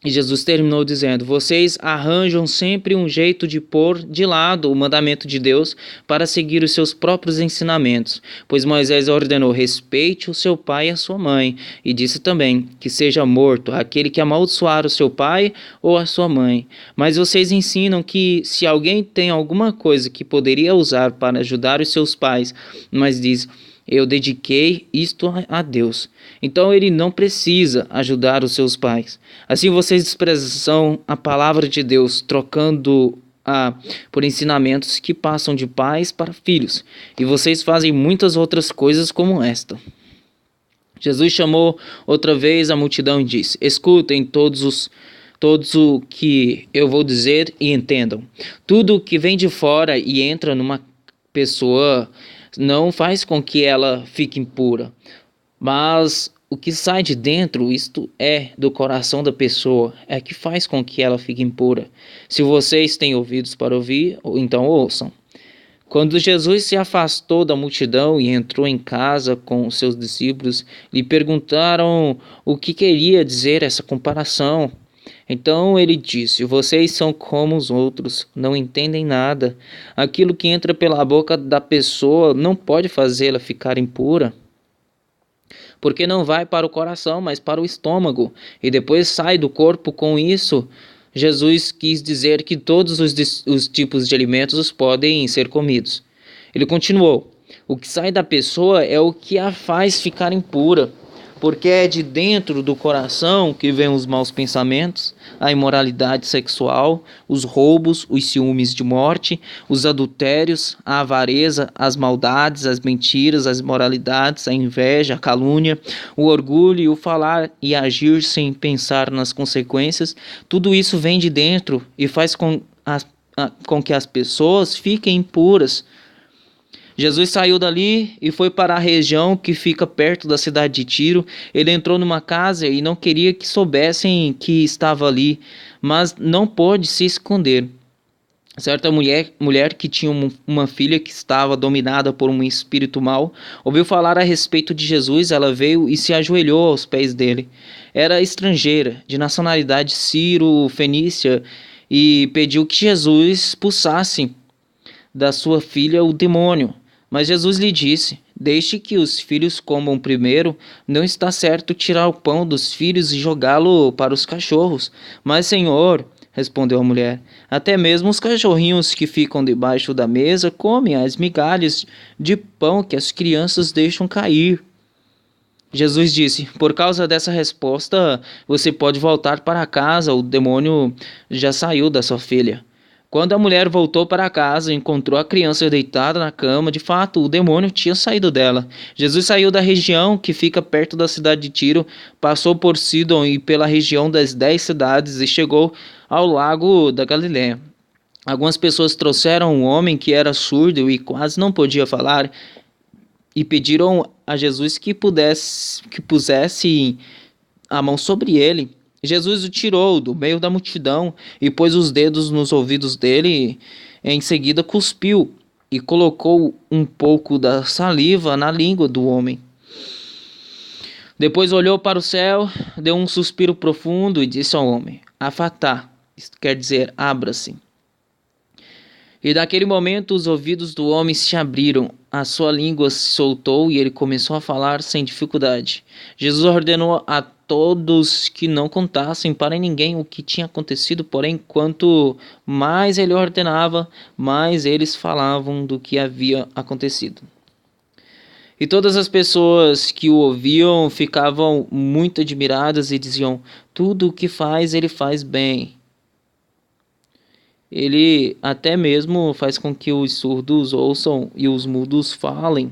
E Jesus terminou dizendo: Vocês arranjam sempre um jeito de pôr de lado o mandamento de Deus para seguir os seus próprios ensinamentos. Pois Moisés ordenou: respeite o seu pai e a sua mãe. E disse também que seja morto aquele que amaldiçoar o seu pai ou a sua mãe. Mas vocês ensinam que se alguém tem alguma coisa que poderia usar para ajudar os seus pais, mas diz: eu dediquei isto a Deus, então ele não precisa ajudar os seus pais. Assim vocês desprezam a palavra de Deus, trocando-a por ensinamentos que passam de pais para filhos. E vocês fazem muitas outras coisas como esta. Jesus chamou outra vez a multidão e disse: Escutem todos o que eu vou dizer e entendam. Tudo que vem de fora e entra numa pessoa não faz com que ela fique impura, mas o que sai de dentro, isto é, do coração da pessoa, é que faz com que ela fique impura. Se vocês têm ouvidos para ouvir, então ouçam. Quando Jesus se afastou da multidão e entrou em casa com os seus discípulos, lhe perguntaram o que queria dizer essa comparação. Então ele disse: Vocês são como os outros, não entendem nada. Aquilo que entra pela boca da pessoa não pode fazê-la ficar impura, porque não vai para o coração, mas para o estômago, e depois sai do corpo. Com isso, Jesus quis dizer que todos os tipos de alimentos podem ser comidos. Ele continuou: O que sai da pessoa é o que a faz ficar impura, porque é de dentro do coração que vêm os maus pensamentos, a imoralidade sexual, os roubos, os ciúmes de morte, os adultérios, a avareza, as maldades, as mentiras, as imoralidades, a inveja, a calúnia, o orgulho e o falar e agir sem pensar nas consequências. Tudo isso vem de dentro e faz com que as pessoas fiquem impuras. Jesus saiu dali e foi para a região que fica perto da cidade de Tiro. Ele entrou numa casa e não queria que soubessem que estava ali, mas não pôde se esconder. Certa mulher que tinha uma filha que estava dominada por um espírito mau, ouviu falar a respeito de Jesus. Ela veio e se ajoelhou aos pés dele. Era estrangeira, de nacionalidade sírio-fenícia, e pediu que Jesus expulsasse da sua filha o demônio. Mas Jesus lhe disse: deixe que os filhos comam primeiro. Não está certo tirar o pão dos filhos e jogá-lo para os cachorros. Mas, Senhor, respondeu a mulher, até mesmo os cachorrinhos que ficam debaixo da mesa comem as migalhas de pão que as crianças deixam cair. Jesus disse: por causa dessa resposta, você pode voltar para casa, o demônio já saiu da sua filha. Quando a mulher voltou para casa, encontrou a criança deitada na cama. De fato, o demônio tinha saído dela. Jesus saiu da região que fica perto da cidade de Tiro, passou por Sidom e pela região das 10 cidades e chegou ao lago da Galileia. Algumas pessoas trouxeram um homem que era surdo e quase não podia falar e pediram a Jesus que pusesse a mão sobre ele. Jesus o tirou do meio da multidão e pôs os dedos nos ouvidos dele. Em seguida cuspiu e colocou um pouco da saliva na língua do homem. Depois olhou para o céu, deu um suspiro profundo e disse ao homem: Afatá, isto quer dizer abra-se. E naquele momento os ouvidos do homem se abriram, a sua língua se soltou e ele começou a falar sem dificuldade. Jesus ordenou a todos que não contassem para ninguém o que tinha acontecido, porém, quanto mais ele ordenava, mais eles falavam do que havia acontecido. E todas as pessoas que o ouviam ficavam muito admiradas e diziam: tudo o que faz, ele faz bem. Ele até mesmo faz com que os surdos ouçam e os mudos falem.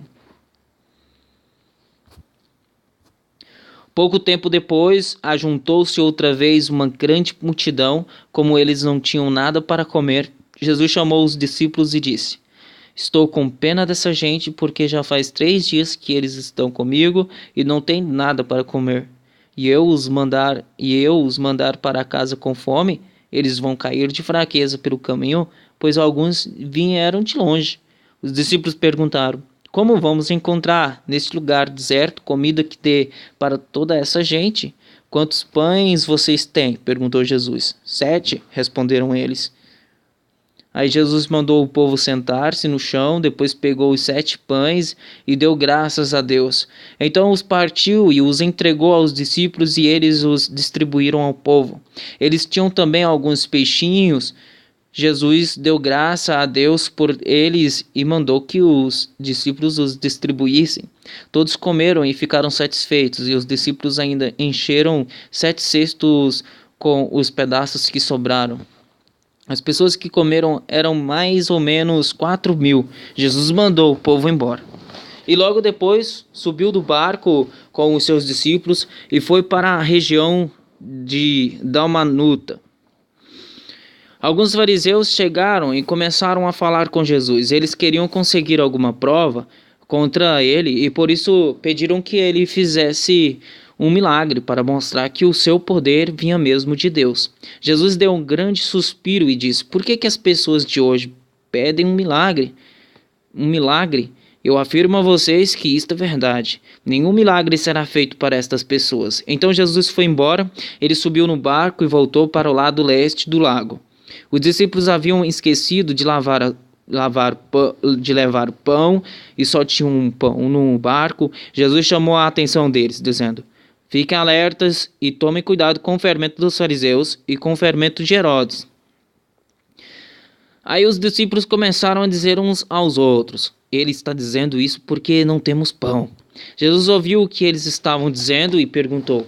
Pouco tempo depois, ajuntou-se outra vez uma grande multidão. Como eles não tinham nada para comer, Jesus chamou os discípulos e disse: estou com pena dessa gente, porque já faz 3 dias que eles estão comigo e não têm nada para comer. E eu os mandar para casa com fome, eles vão cair de fraqueza pelo caminho, pois alguns vieram de longe. Os discípulos perguntaram: como vamos encontrar neste lugar deserto comida que dê para toda essa gente? Quantos pães vocês têm? Perguntou Jesus. 7, responderam eles. Aí Jesus mandou o povo sentar-se no chão, depois pegou os 7 pães e deu graças a Deus. Então os partiu e os entregou aos discípulos e eles os distribuíram ao povo. Eles tinham também alguns peixinhos. Jesus deu graça a Deus por eles e mandou que os discípulos os distribuíssem. Todos comeram e ficaram satisfeitos, e os discípulos ainda encheram 7 cestos com os pedaços que sobraram. As pessoas que comeram eram mais ou menos 4.000. Jesus mandou o povo embora. E logo depois subiu do barco com os seus discípulos e foi para a região de Dalmanuta. Alguns fariseus chegaram e começaram a falar com Jesus. Eles queriam conseguir alguma prova contra ele e por isso pediram que ele fizesse um milagre para mostrar que o seu poder vinha mesmo de Deus. Jesus deu um grande suspiro e disse: por que as pessoas de hoje pedem um milagre? Um milagre? Eu afirmo a vocês que isto é verdade. Nenhum milagre será feito para estas pessoas. Então Jesus foi embora, ele subiu no barco e voltou para o lado leste do lago. Os discípulos haviam esquecido de levar pão e só tinham um pão no barco. Jesus chamou a atenção deles, dizendo: fiquem alertas e tomem cuidado com o fermento dos fariseus e com o fermento de Herodes. Aí os discípulos começaram a dizer uns aos outros: ele está dizendo isso porque não temos pão. Jesus ouviu o que eles estavam dizendo e perguntou: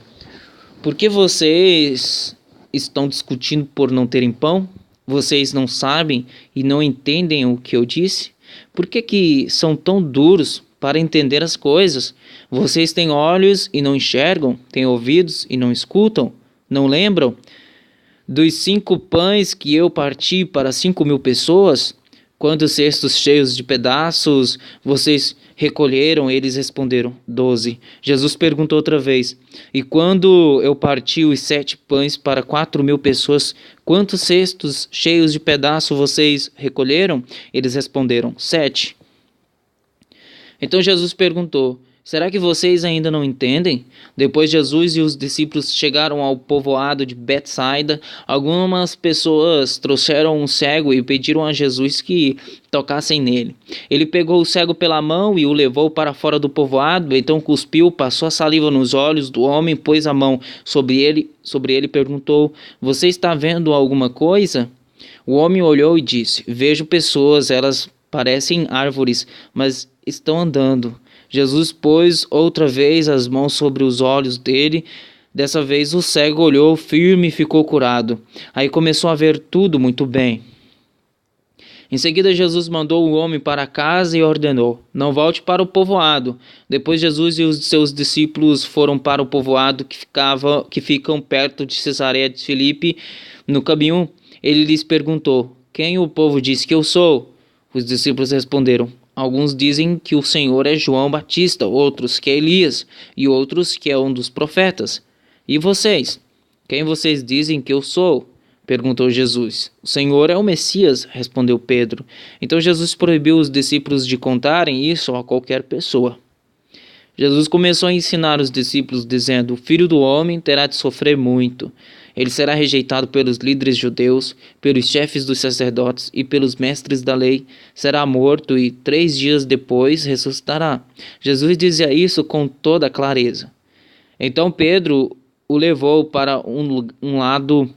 Por que vocês estão discutindo por não terem pão? Vocês não sabem e não entendem o que eu disse? Por que são tão duros para entender as coisas? Vocês têm olhos e não enxergam, têm ouvidos e não escutam, não lembram? Dos 5 pães que eu parti para 5.000 pessoas, quantos cestos cheios de pedaços vocês recolheram? Eles responderam: 12. Jesus perguntou outra vez: E quando eu parti os 7 pães para 4.000 pessoas, quantos cestos cheios de pedaços vocês recolheram? Eles responderam: 7. Então Jesus perguntou: Será que vocês ainda não entendem? Depois Jesus e os discípulos chegaram ao povoado de Betsaida. Algumas pessoas trouxeram um cego e pediram a Jesus que tocassem nele. Ele pegou o cego pela mão e o levou para fora do povoado. Então cuspiu, passou a saliva nos olhos do homem, pôs a mão sobre ele e perguntou: Você está vendo alguma coisa? O homem olhou e disse: Vejo pessoas, elas parecem árvores, mas estão andando. Jesus pôs outra vez as mãos sobre os olhos dele. Dessa vez o cego olhou firme e ficou curado. Aí começou a ver tudo muito bem. Em seguida Jesus mandou o homem para casa e ordenou: Não volte para o povoado. Depois Jesus e os seus discípulos foram para o povoado que ficam perto de Cesareia de Filipe. No caminho ele lhes perguntou: Quem o povo diz que eu sou? Os discípulos responderam: Alguns dizem que o Senhor é João Batista, outros que é Elias e outros que é um dos profetas. E vocês? Quem vocês dizem que eu sou? Perguntou Jesus. O Senhor é o Messias, respondeu Pedro. Então Jesus proibiu os discípulos de contarem isso a qualquer pessoa. Jesus começou a ensinar os discípulos dizendo: O Filho do Homem terá de sofrer muito. Ele será rejeitado pelos líderes judeus, pelos chefes dos sacerdotes e pelos mestres da lei. Será morto e 3 dias depois ressuscitará. Jesus dizia isso com toda clareza. Então Pedro o levou para um lado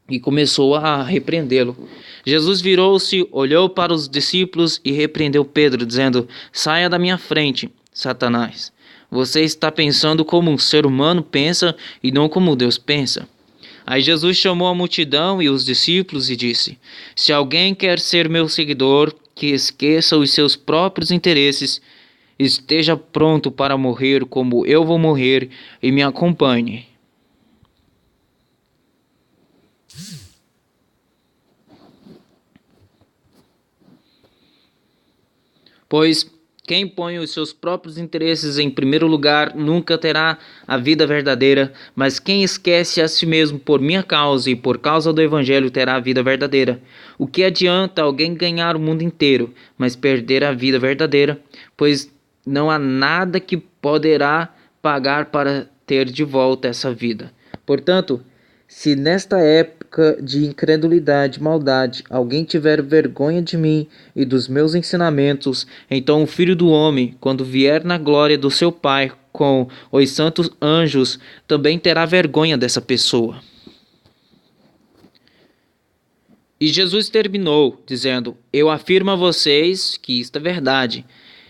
e começou a repreendê-lo. Jesus virou-se, olhou para os discípulos e repreendeu Pedro, dizendo: Saia da minha frente, Satanás. Você está pensando como um ser humano pensa e não como Deus pensa. Aí Jesus chamou a multidão e os discípulos e disse: Se alguém quer ser meu seguidor, que esqueça os seus próprios interesses, esteja pronto para morrer como eu vou morrer e me acompanhe. Pois quem põe os seus próprios interesses em primeiro lugar nunca terá a vida verdadeira, mas quem esquece a si mesmo por minha causa e por causa do Evangelho terá a vida verdadeira. O que adianta alguém ganhar o mundo inteiro, mas perder a vida verdadeira? Pois não há nada que poderá pagar para ter de volta essa vida. Portanto, se nesta época de incredulidade e maldade alguém tiver vergonha de mim e dos meus ensinamentos, então o Filho do Homem, quando vier na glória do seu Pai com os santos anjos, também terá vergonha dessa pessoa. E Jesus terminou, dizendo: Eu afirmo a vocês que isto é verdade.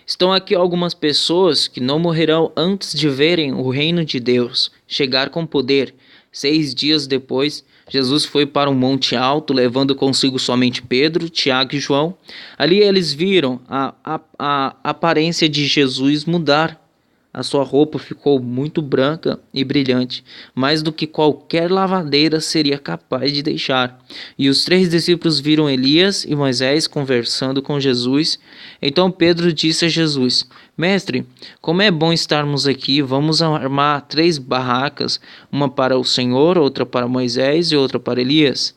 Estão aqui algumas pessoas que não morrerão antes de verem o reino de Deus chegar com poder. 6 dias depois, Jesus foi para um monte alto, levando consigo somente Pedro, Tiago e João. Ali eles viram a aparência de Jesus mudar. A sua roupa ficou muito branca e brilhante, mais do que qualquer lavadeira seria capaz de deixar. E os 3 discípulos viram Elias e Moisés conversando com Jesus. Então Pedro disse a Jesus: Mestre, como é bom estarmos aqui, vamos armar 3 barracas, uma para o Senhor, outra para Moisés e outra para Elias.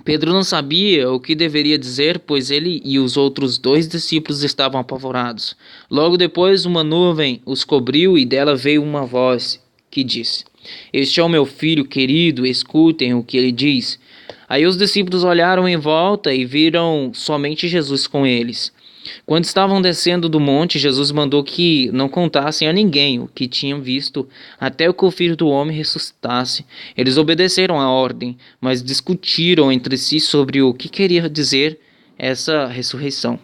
Pedro não sabia o que deveria dizer, pois ele e os outros 2 discípulos estavam apavorados. Logo depois, uma nuvem os cobriu e dela veio uma voz que disse: Este é o meu filho querido, escutem o que ele diz. Aí os discípulos olharam em volta e viram somente Jesus com eles. Quando estavam descendo do monte, Jesus mandou que não contassem a ninguém o que tinham visto, até que o Filho do Homem ressuscitasse. Eles obedeceram à ordem, mas discutiram entre si sobre o que queria dizer essa ressurreição.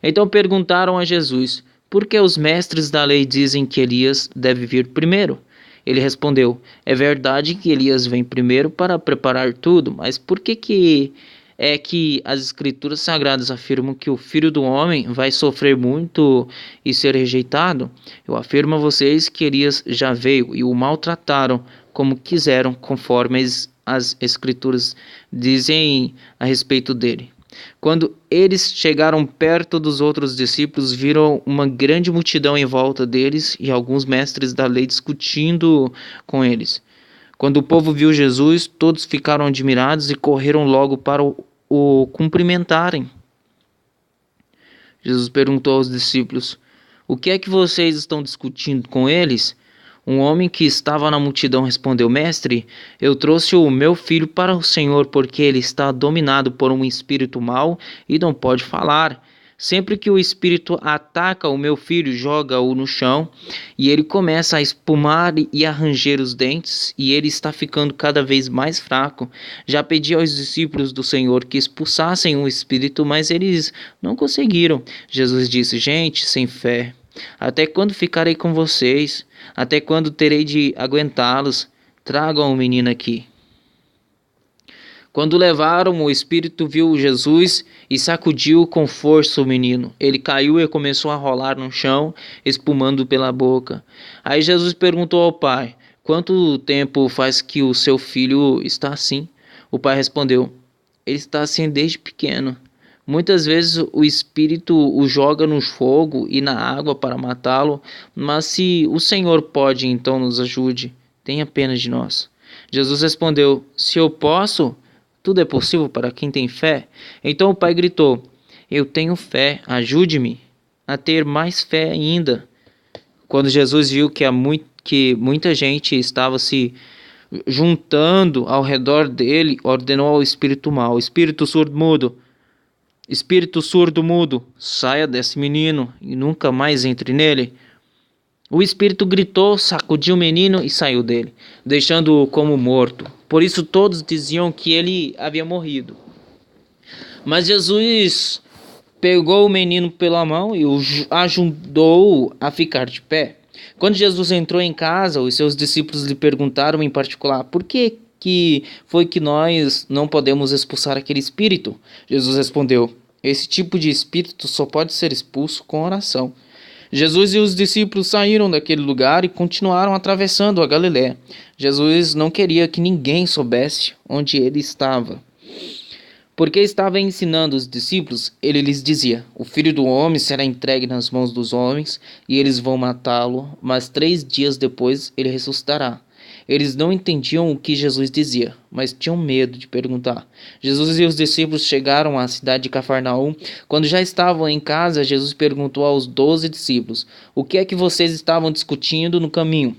Então perguntaram a Jesus: por que os mestres da lei dizem que Elias deve vir primeiro? Ele respondeu: é verdade que Elias vem primeiro para preparar tudo, mas por que é que as escrituras sagradas afirmam que o Filho do Homem vai sofrer muito e ser rejeitado? Eu afirmo a vocês que Elias já veio e o maltrataram como quiseram, conforme as escrituras dizem a respeito dele. Quando eles chegaram perto dos outros discípulos, viram uma grande multidão em volta deles e alguns mestres da lei discutindo com eles. Quando o povo viu Jesus, todos ficaram admirados e correram logo para o cumprimentarem. Jesus perguntou aos discípulos: o que é que vocês estão discutindo com eles? Um homem que estava na multidão respondeu: Mestre, eu trouxe o meu filho para o Senhor porque ele está dominado por um espírito mau e não pode falar. Sempre que o espírito ataca o meu filho, joga-o no chão e ele começa a espumar e a ranger os dentes e ele está ficando cada vez mais fraco. Já pedi aos discípulos do Senhor que expulsassem o espírito, mas eles não conseguiram. Jesus disse: gente sem fé, até quando ficarei com vocês? Até quando terei de aguentá-los? Tragam o menino aqui. Quando levaram, o espírito viu Jesus e sacudiu com força o menino. Ele caiu e começou a rolar no chão, espumando pela boca. Aí Jesus perguntou ao pai: quanto tempo faz que o seu filho está assim? O pai respondeu: ele está assim desde pequeno. Muitas vezes o espírito o joga no fogo e na água para matá-lo, mas se o Senhor pode, então nos ajude. Tenha pena de nós. Jesus respondeu: se eu posso, tudo é possível para quem tem fé. Então o pai gritou: eu tenho fé, ajude-me a ter mais fé ainda. Quando Jesus viu que muita gente estava se juntando ao redor dele, ordenou ao espírito mau: espírito surdo-mudo, espírito surdo-mudo, saia desse menino e nunca mais entre nele. O espírito gritou, sacudiu o menino e saiu dele, deixando-o como morto. Por isso todos diziam que ele havia morrido. Mas Jesus pegou o menino pela mão e o ajudou a ficar de pé. Quando Jesus entrou em casa, os seus discípulos lhe perguntaram em particular: por que foi que nós não podemos expulsar aquele espírito? Jesus respondeu: esse tipo de espírito só pode ser expulso com oração. Jesus e os discípulos saíram daquele lugar e continuaram atravessando a Galiléia. Jesus não queria que ninguém soubesse onde ele estava. Porque estava ensinando os discípulos, ele lhes dizia: o Filho do Homem será entregue nas mãos dos homens e eles vão matá-lo, mas 3 dias depois ele ressuscitará. Eles não entendiam o que Jesus dizia, mas tinham medo de perguntar. Jesus e os discípulos chegaram à cidade de Cafarnaum. Quando já estavam em casa, Jesus perguntou aos 12 discípulos: o que é que vocês estavam discutindo no caminho?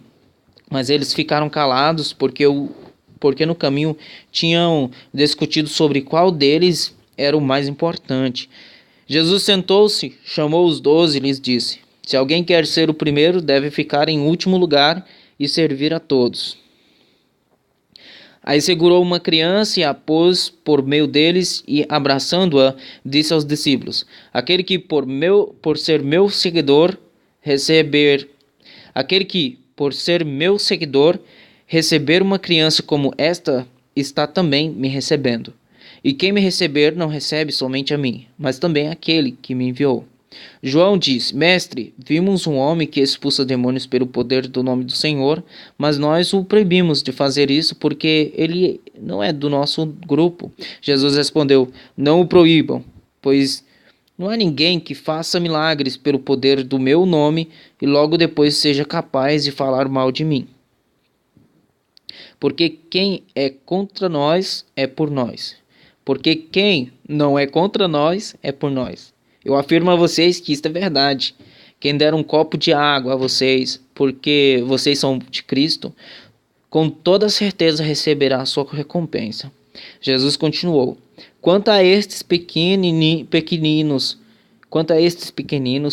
Mas eles ficaram calados porque no caminho tinham discutido sobre qual deles era o mais importante. Jesus sentou-se, chamou os 12 e lhes disse: se alguém quer ser o primeiro, deve ficar em último lugar e servir a todos. Aí segurou uma criança e a pôs por meio deles e, abraçando-a, disse aos discípulos: aquele que por ser meu seguidor receber uma criança como esta, está também me recebendo. E quem me receber não recebe somente a mim, mas também aquele que me enviou. João disse: mestre, vimos um homem que expulsa demônios pelo poder do nome do Senhor, mas nós o proibimos de fazer isso porque ele não é do nosso grupo. Jesus respondeu: não o proíbam, pois não há ninguém que faça milagres pelo poder do meu nome e logo depois seja capaz de falar mal de mim. Porque quem é contra nós é por nós. Porque quem não é contra nós é por nós. Eu afirmo a vocês que isto é verdade. Quem der um copo de água a vocês, porque vocês são de Cristo, com toda certeza receberá a sua recompensa. Jesus continuou: quanto a estes pequeninos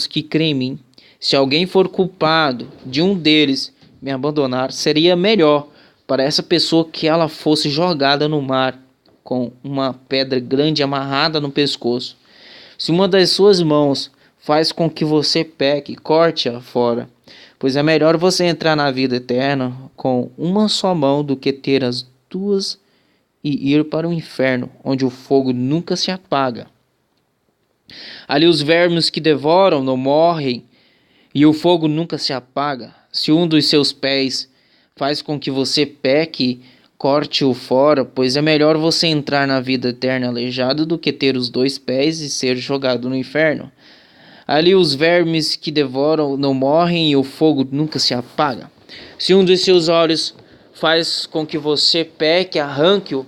que creem em mim, se alguém for culpado de um deles me abandonar, seria melhor para essa pessoa que ela fosse jogada no mar com uma pedra grande amarrada no pescoço. Se uma das suas mãos faz com que você peque, corte-a fora. Pois é melhor você entrar na vida eterna com uma só mão do que ter as duas e ir para o inferno, onde o fogo nunca se apaga. Ali os vermes que devoram não morrem e o fogo nunca se apaga. Se um dos seus pés faz com que você peque, corte-o fora, pois é melhor você entrar na vida eterna aleijado do que ter os dois pés e ser jogado no inferno. Ali os vermes que devoram não morrem e o fogo nunca se apaga. Se um dos seus olhos faz com que você peque, arranque-o,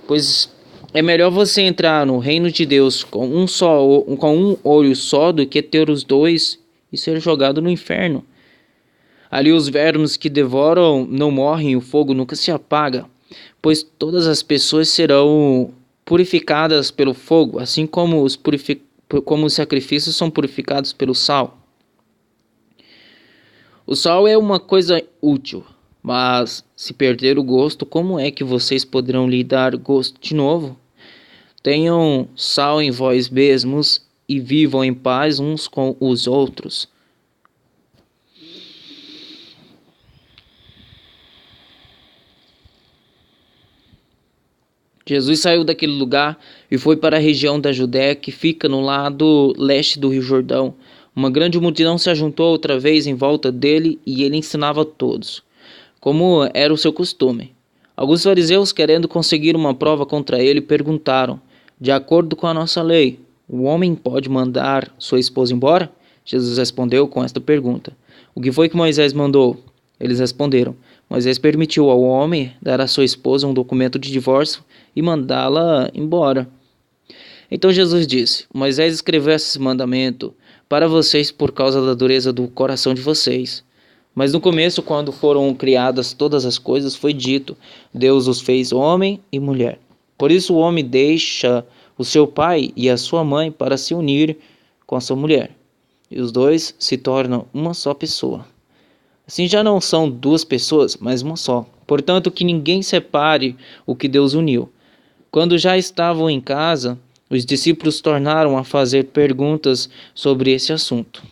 pois é melhor você entrar no reino de Deus com um olho só do que ter os dois e ser jogado no inferno. Ali os vermes que devoram não morrem e o fogo nunca se apaga, pois todas as pessoas serão purificadas pelo fogo, assim como os sacrifícios são purificados pelo sal. O sal é uma coisa útil, mas se perder o gosto, como é que vocês poderão lhe dar gosto de novo? Tenham sal em vós mesmos e vivam em paz uns com os outros. Jesus saiu daquele lugar e foi para a região da Judéia, que fica no lado leste do Rio Jordão. Uma grande multidão se ajuntou outra vez em volta dele e ele ensinava a todos, como era o seu costume. Alguns fariseus, querendo conseguir uma prova contra ele, perguntaram: de acordo com a nossa lei, o homem pode mandar sua esposa embora? Jesus respondeu com esta pergunta: o que foi que Moisés mandou? Eles responderam: Moisés permitiu ao homem dar à sua esposa um documento de divórcio e mandá-la embora. Então Jesus disse: Moisés escreveu esse mandamento para vocês por causa da dureza do coração de vocês. Mas no começo, quando foram criadas todas as coisas, foi dito: Deus os fez homem e mulher. Por isso o homem deixa o seu pai e a sua mãe para se unir com a sua mulher, e os dois se tornam uma só pessoa. Assim já não são duas pessoas, mas uma só. Portanto, que ninguém separe o que Deus uniu. Quando já estavam em casa, os discípulos tornaram a fazer perguntas sobre esse assunto.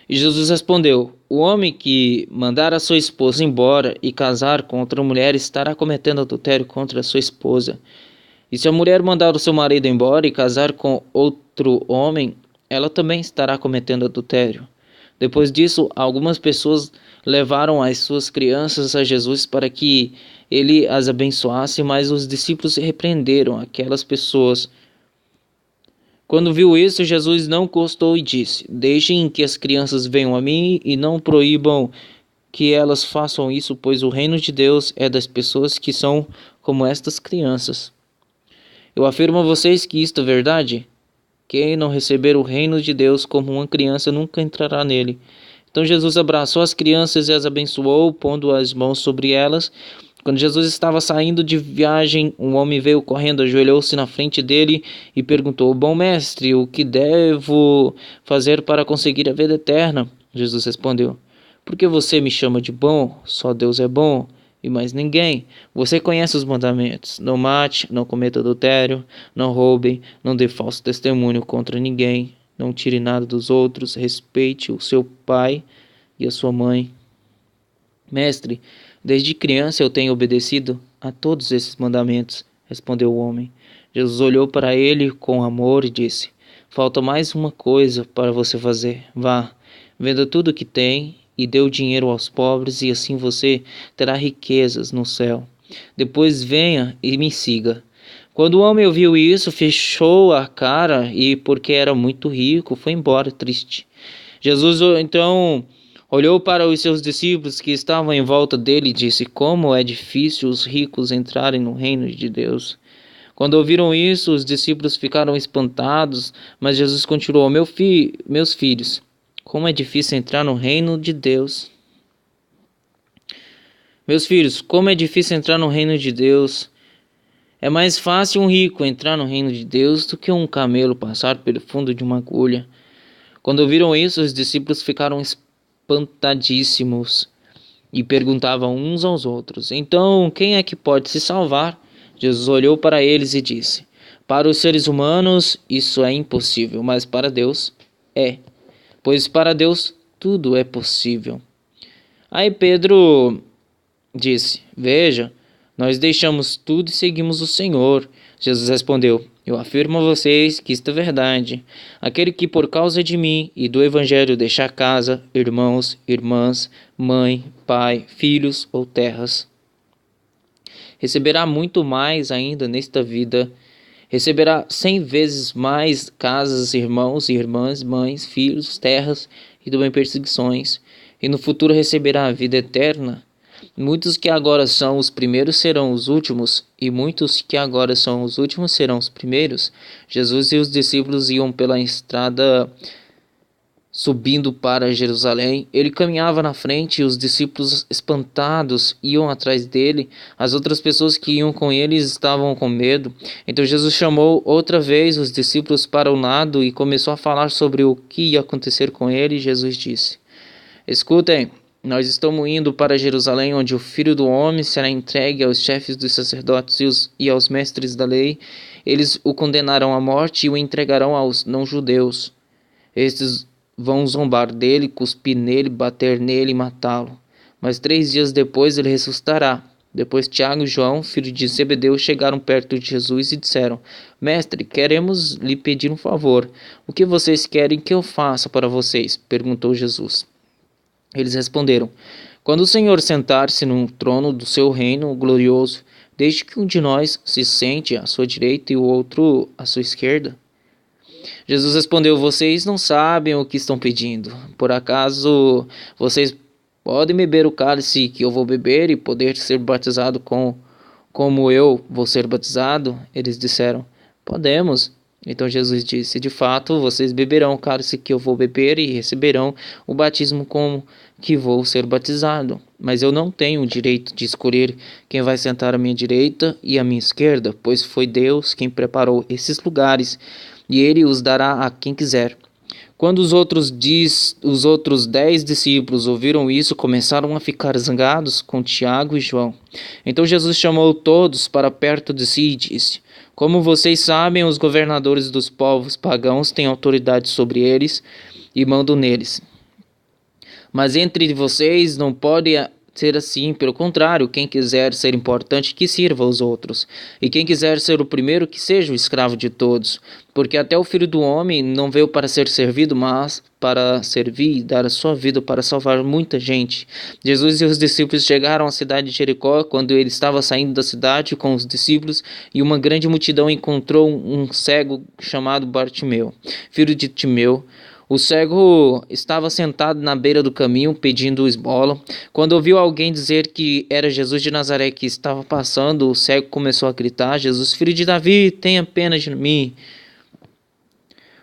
E Jesus respondeu: o homem que mandar a sua esposa embora e casar com outra mulher estará cometendo adultério contra a sua esposa. E se a mulher mandar o seu marido embora e casar com outro homem, ela também estará cometendo adultério. Depois disso, algumas pessoas levaram as suas crianças a Jesus para que ele as abençoasse, mas os discípulos repreenderam aquelas pessoas. Quando viu isso, Jesus não gostou e disse: deixem que as crianças venham a mim e não proíbam que elas façam isso, pois o reino de Deus é das pessoas que são como estas crianças. Eu afirmo a vocês que isto é verdade. Quem não receber o reino de Deus como uma criança nunca entrará nele. Então Jesus abraçou as crianças e as abençoou, pondo as mãos sobre elas. Quando Jesus estava saindo de viagem, um homem veio correndo, ajoelhou-se na frente dele e perguntou: bom mestre, o que devo fazer para conseguir a vida eterna? Jesus respondeu: por que você me chama de bom? Só Deus é bom e mais ninguém. Você conhece os mandamentos: não mate, não cometa adultério, não roube, não dê falso testemunho contra ninguém, não tire nada dos outros, respeite o seu pai e a sua mãe. Mestre, desde criança eu tenho obedecido a todos esses mandamentos, respondeu o homem. Jesus olhou para ele com amor e disse: falta mais uma coisa para você fazer. Vá, venda tudo o que tem e dê o dinheiro aos pobres, e assim você terá riquezas no céu. Depois venha e me siga. Quando o homem ouviu isso, fechou a cara e, porque era muito rico, foi embora triste. Jesus então olhou para os seus discípulos que estavam em volta dele e disse: como é difícil os ricos entrarem no reino de Deus. Quando ouviram isso, os discípulos ficaram espantados, mas Jesus continuou: meus filhos, como é difícil entrar no reino de Deus. Meus filhos, como é difícil entrar no reino de Deus. É mais fácil um rico entrar no reino de Deus do que um camelo passar pelo fundo de uma agulha. Quando ouviram isso, os discípulos ficaram espantadíssimos e perguntavam uns aos outros: então, quem é que pode se salvar? Jesus olhou para eles e disse: Para os seres humanos isso é impossível, mas para Deus é, pois para Deus tudo é possível. Aí Pedro disse: Veja, nós deixamos tudo e seguimos o Senhor. Jesus respondeu: Eu afirmo a vocês que isto é verdade. Aquele que por causa de mim e do Evangelho deixar casa, irmãos, irmãs, mãe, pai, filhos ou terras, receberá muito mais ainda nesta vida. Receberá 100 vezes mais casas, irmãos e irmãs, mães, filhos, terras e também perseguições. E no futuro receberá a vida eterna. Muitos que agora são os primeiros serão os últimos, e muitos que agora são os últimos serão os primeiros. Jesus e os discípulos iam pela estrada subindo para Jerusalém. Ele caminhava na frente e os discípulos, espantados, iam atrás dele. As outras pessoas que iam com eles estavam com medo. Então Jesus chamou outra vez os discípulos para o lado e começou a falar sobre o que ia acontecer com ele. Jesus disse: Escutem, nós estamos indo para Jerusalém, onde o Filho do Homem será entregue aos chefes dos sacerdotes e aos mestres da lei. Eles o condenarão à morte e o entregarão aos não-judeus. Estes vão zombar dele, cuspir nele, bater nele e matá-lo. Mas 3 dias depois ele ressuscitará. Depois Tiago e João, filho de Zebedeu, chegaram perto de Jesus e disseram: Mestre, queremos lhe pedir um favor. O que vocês querem que eu faça para vocês? Perguntou Jesus. Eles responderam: Quando o Senhor sentar-se no trono do seu reino glorioso, deixe que um de nós se sente à sua direita e o outro à sua esquerda. Jesus respondeu: Vocês não sabem o que estão pedindo. Por acaso vocês podem beber o cálice que eu vou beber e poder ser batizado como eu vou ser batizado? Eles disseram: Podemos. Então Jesus disse: De fato, vocês beberão o cálice que eu vou beber e receberão o batismo com que vou ser batizado. Mas eu não tenho o direito de escolher quem vai sentar à minha direita e à minha esquerda, pois foi Deus quem preparou esses lugares, e ele os dará a quem quiser. Quando os outros 10 discípulos ouviram isso, começaram a ficar zangados com Tiago e João. Então Jesus chamou todos para perto de si e disse: Como vocês sabem, os governadores dos povos pagãos têm autoridade sobre eles e mandam neles. Mas entre vocês não pode ser assim. Pelo contrário, quem quiser ser importante, que sirva aos outros. E quem quiser ser o primeiro, que seja o escravo de todos. Porque até o Filho do Homem não veio para ser servido, mas para servir e dar a sua vida para salvar muita gente. Jesus e os discípulos chegaram à cidade de Jericó. Quando ele estava saindo da cidade com os discípulos, e uma grande multidão, encontrou um cego chamado Bartimeu, filho de Timeu. O cego estava sentado na beira do caminho, pedindo esmola. Quando ouviu alguém dizer que era Jesus de Nazaré que estava passando, o cego começou a gritar: Jesus, filho de Davi, tenha pena de mim.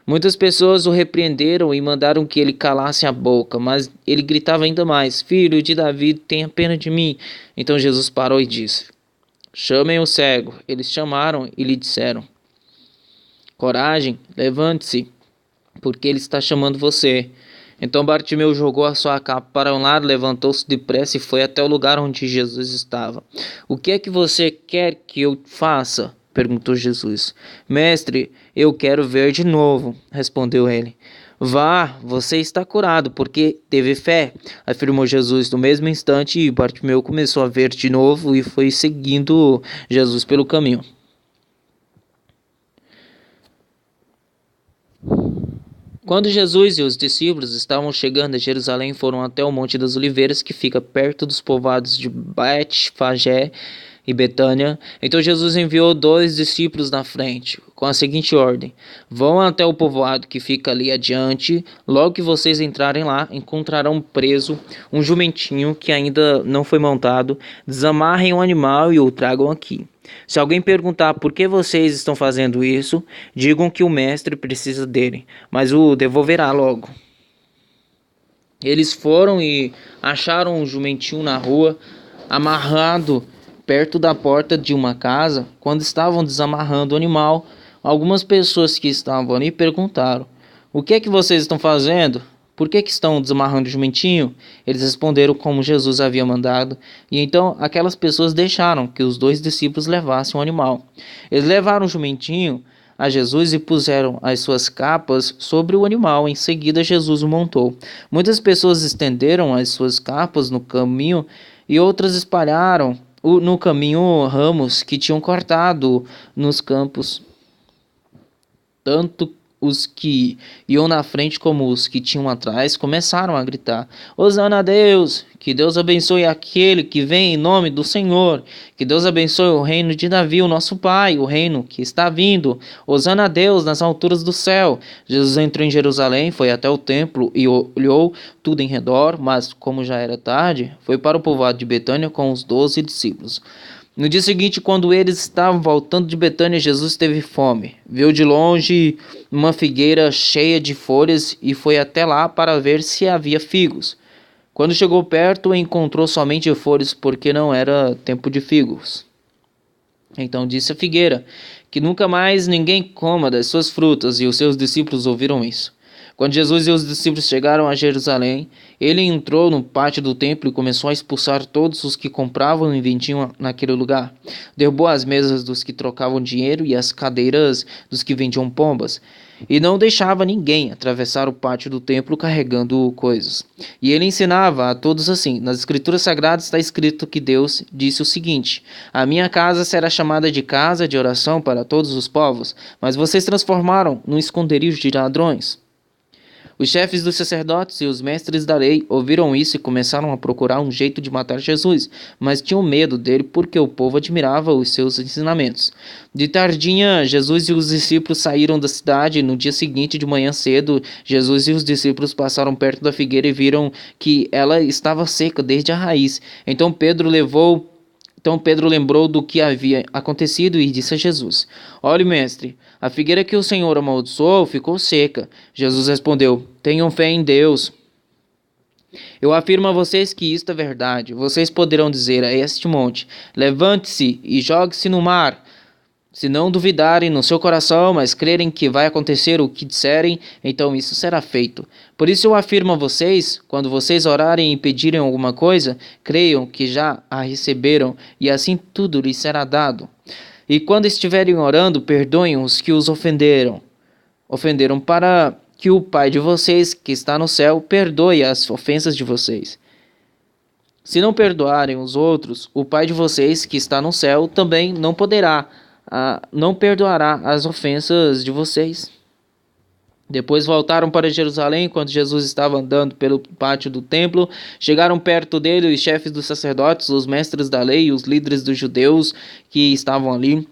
Muitas pessoas o repreenderam e mandaram que ele calasse a boca, mas ele gritava ainda mais: Filho de Davi, tenha pena de mim. Então Jesus parou e disse: Chamem o cego. Eles chamaram e lhe disseram: Coragem, levante-se, porque ele está chamando você. Então Bartimeu jogou a sua capa para um lado, levantou-se depressa e foi até o lugar onde Jesus estava. O que é que você quer que eu faça? Perguntou Jesus. Mestre, eu quero ver de novo, respondeu ele. Vá, você está curado, porque teve fé, afirmou Jesus. No mesmo instante, Bartimeu começou a ver de novo e foi seguindo Jesus pelo caminho. Quando Jesus e os discípulos estavam chegando a Jerusalém, foram até o Monte das Oliveiras, que fica perto dos povoados de Bet-Fagé e Betânia. Então Jesus enviou 2 discípulos na frente, com a seguinte ordem: Vão até o povoado que fica ali adiante. Logo que vocês entrarem lá, encontrarão preso um jumentinho que ainda não foi montado. Desamarrem o animal e o tragam aqui. Se alguém perguntar por que vocês estão fazendo isso, digam que o mestre precisa dele, mas o devolverá logo. Eles foram e acharam um jumentinho na rua, amarrado perto da porta de uma casa. Quando estavam desamarrando o animal, algumas pessoas que estavam ali perguntaram: O que é que vocês estão fazendo? por que estão desamarrando o jumentinho? Eles responderam como Jesus havia mandado, e então aquelas pessoas deixaram que os 2 discípulos levassem o animal. Eles levaram o jumentinho a Jesus e puseram as suas capas sobre o animal. Em seguida, Jesus o montou. Muitas pessoas estenderam as suas capas no caminho e outras espalharam no caminho ramos que tinham cortado nos campos. Tanto os que iam na frente como os que tinham atrás começaram a gritar: Hosana a Deus! Que Deus abençoe aquele que vem em nome do Senhor! Que Deus abençoe o reino de Davi, o nosso pai, o reino que está vindo! Hosana a Deus nas alturas do céu! Jesus entrou em Jerusalém, foi até o templo e olhou tudo em redor, mas como já era tarde, foi para o povoado de Betânia com os 12 discípulos. No dia seguinte, quando eles estavam voltando de Betânia, Jesus teve fome. Viu de longe uma figueira cheia de folhas e foi até lá para ver se havia figos. Quando chegou perto, encontrou somente folhas, porque não era tempo de figos. Então disse a figueira: que nunca mais ninguém coma das suas frutas, e os seus discípulos ouviram isso. Quando Jesus e os discípulos chegaram a Jerusalém, ele entrou no pátio do templo e começou a expulsar todos os que compravam e vendiam naquele lugar. Derrubou as mesas dos que trocavam dinheiro e as cadeiras dos que vendiam pombas, e não deixava ninguém atravessar o pátio do templo carregando coisas. E ele ensinava a todos assim: nas Escrituras Sagradas está escrito que Deus disse o seguinte: a minha casa será chamada de casa de oração para todos os povos, mas vocês transformaram num esconderijo de ladrões. Os chefes dos sacerdotes e os mestres da lei ouviram isso e começaram a procurar um jeito de matar Jesus, mas tinham medo dele porque o povo admirava os seus ensinamentos. De tardinha, Jesus e os discípulos saíram da cidade. No dia seguinte, de manhã cedo, Jesus e os discípulos passaram perto da figueira e viram que ela estava seca desde a raiz. Então Pedro lembrou do que havia acontecido e disse a Jesus: olhe, mestre, a figueira que o Senhor amaldiçoou ficou seca. Jesus respondeu: tenham fé em Deus. Eu afirmo a vocês que isto é verdade. Vocês poderão dizer a este monte: levante-se e jogue-se no mar. Se não duvidarem no seu coração, mas crerem que vai acontecer o que disserem, então isso será feito. Por isso eu afirmo a vocês, quando vocês orarem e pedirem alguma coisa, creiam que já a receberam, e assim tudo lhes será dado. E quando estiverem orando, perdoem os que os ofenderam, para que o Pai de vocês, que está no céu, perdoe as ofensas de vocês. Se não perdoarem os outros, o Pai de vocês, que está no céu, também não perdoará as ofensas de vocês. Depois voltaram para Jerusalém. Quando Jesus estava andando pelo pátio do templo, chegaram perto dele os chefes dos sacerdotes, os mestres da lei e os líderes dos judeus que estavam ali,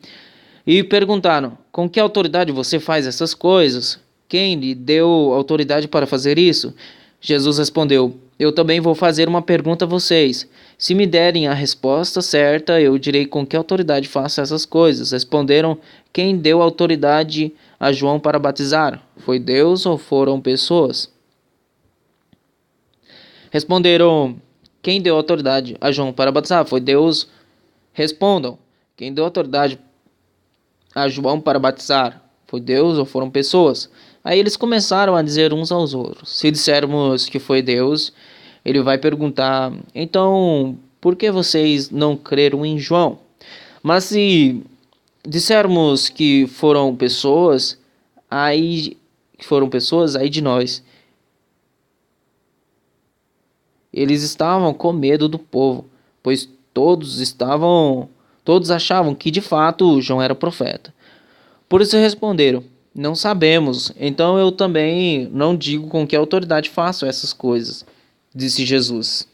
e perguntaram: com que autoridade você faz essas coisas? Quem lhe deu autoridade para fazer isso? Jesus respondeu: eu também vou fazer uma pergunta a vocês. Se me derem a resposta certa, eu direi com que autoridade faço essas coisas. Responderam: quem deu autoridade a João para batizar? Foi Deus ou foram pessoas? Responderam: quem deu autoridade a João para batizar? Foi Deus. Respondam: quem deu autoridade a João para batizar? Foi Deus ou foram pessoas? Aí eles começaram a dizer uns aos outros: se dissermos que foi Deus, ele vai perguntar: então, por que vocês não creram em João? Mas se dissermos que foram pessoas, aí de nós. Eles estavam com medo do povo, pois todos achavam que de fato João era profeta. Por isso responderam: não sabemos, então eu também não digo com que autoridade faço essas coisas, disse Jesus.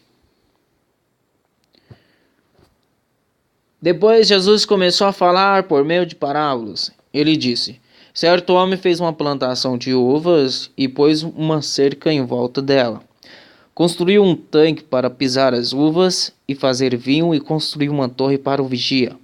Depois Jesus começou a falar por meio de parábolas. Ele disse: certo homem fez uma plantação de uvas e pôs uma cerca em volta dela. Construiu um tanque para pisar as uvas e fazer vinho, e construiu uma torre para o vigia.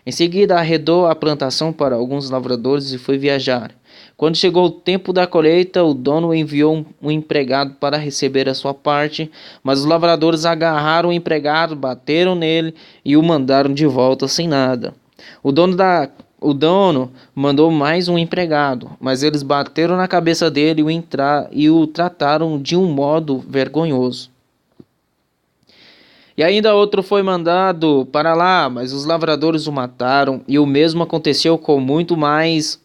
Em seguida arredou a plantação para alguns lavradores e foi viajar. Quando chegou o tempo da colheita, o dono enviou um empregado para receber a sua parte, mas os lavradores agarraram o empregado, bateram nele e o mandaram de volta sem nada. O dono da O dono mandou mais um empregado, mas eles bateram na cabeça dele e o trataram de um modo vergonhoso. E ainda outro foi mandado para lá, mas os lavradores o mataram, e o mesmo aconteceu com muito mais.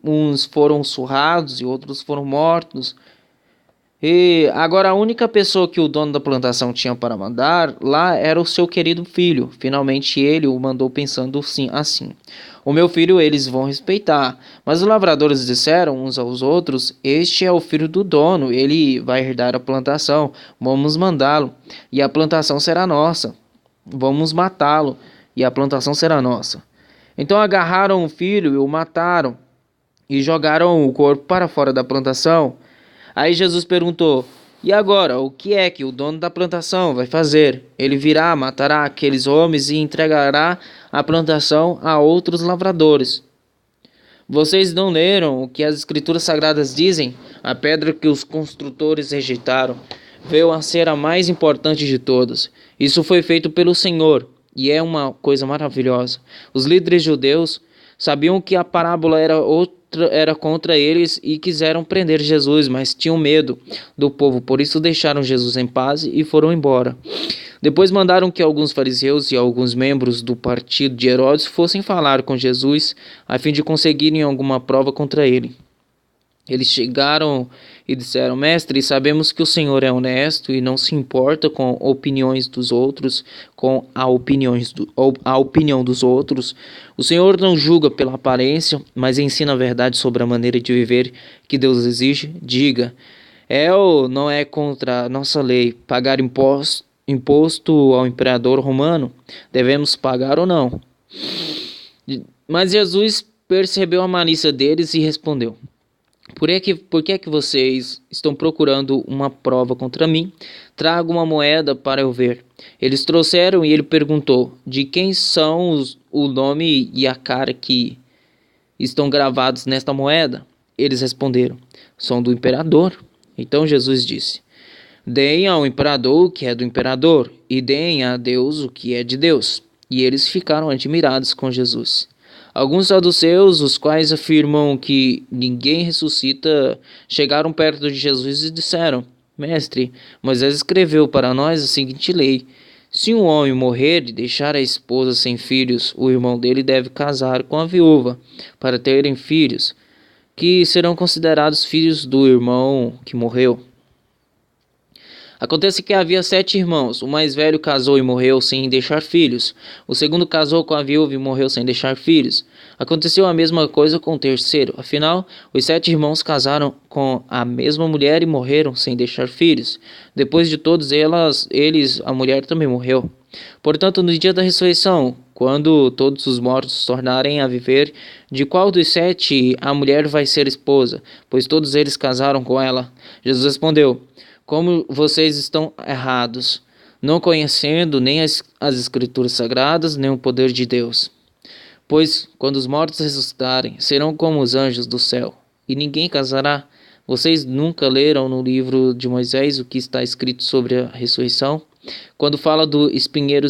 Uns foram surrados e outros foram mortos. E agora a única pessoa que o dono da plantação tinha para mandar lá era o seu querido filho. Finalmente ele o mandou pensando sim, assim: o meu filho eles vão respeitar. Mas os lavradores disseram uns aos outros: este é o filho do dono, ele vai herdar a plantação. Vamos mandá-lo, e a plantação será nossa. Vamos matá-lo, e a plantação será nossa. Então agarraram o filho e o mataram, e jogaram o corpo para fora da plantação. Aí Jesus perguntou: e agora, o que é que o dono da plantação vai fazer? Ele virá, matará aqueles homens e entregará a plantação a outros lavradores. Vocês não leram o que as Escrituras Sagradas dizem? A pedra que os construtores rejeitaram veio a ser a mais importante de todas. Isso foi feito pelo Senhor, e é uma coisa maravilhosa. Os líderes judeus sabiam que a parábola era contra eles e quiseram prender Jesus, mas tinham medo do povo, por isso deixaram Jesus em paz e foram embora. Depois mandaram que alguns fariseus e alguns membros do partido de Herodes fossem falar com Jesus a fim de conseguirem alguma prova contra ele. Eles chegaram e disseram: Mestre, sabemos que o Senhor é honesto e não se importa com opiniões dos outros, com a opinião dos outros. O Senhor não julga pela aparência, mas ensina a verdade sobre a maneira de viver que Deus exige. Diga, é ou não é contra a nossa lei pagar imposto ao imperador romano? Devemos pagar ou não? Mas Jesus percebeu a malícia deles e respondeu: Por que é que vocês estão procurando uma prova contra mim? Traga uma moeda para eu ver. Eles trouxeram e ele perguntou: de quem são o nome e a cara que estão gravados nesta moeda? Eles responderam: são do imperador. Então Jesus disse: deem ao imperador o que é do imperador, e deem a Deus o que é de Deus. E eles ficaram admirados com Jesus. Alguns saduceus, os quais afirmam que ninguém ressuscita, chegaram perto de Jesus e disseram: Mestre, Moisés escreveu para nós a seguinte lei: se um homem morrer e deixar a esposa sem filhos, o irmão dele deve casar com a viúva, para terem filhos, que serão considerados filhos do irmão que morreu. Acontece que havia 7 irmãos. O mais velho casou e morreu sem deixar filhos. O segundo casou com a viúva e morreu sem deixar filhos. Aconteceu a mesma coisa com o terceiro. Afinal, os 7 irmãos casaram com a mesma mulher e morreram sem deixar filhos. Depois de todos eles, a mulher também morreu. Portanto, no dia da ressurreição, quando todos os mortos tornarem a viver, de qual dos 7 a mulher vai ser esposa? Pois todos eles casaram com ela. Jesus respondeu: como vocês estão errados, não conhecendo nem as Escrituras Sagradas, nem o poder de Deus. Pois, quando os mortos ressuscitarem, serão como os anjos do céu, e ninguém casará. Vocês nunca leram no livro de Moisés o que está escrito sobre a ressurreição? Quando fala do espinheiro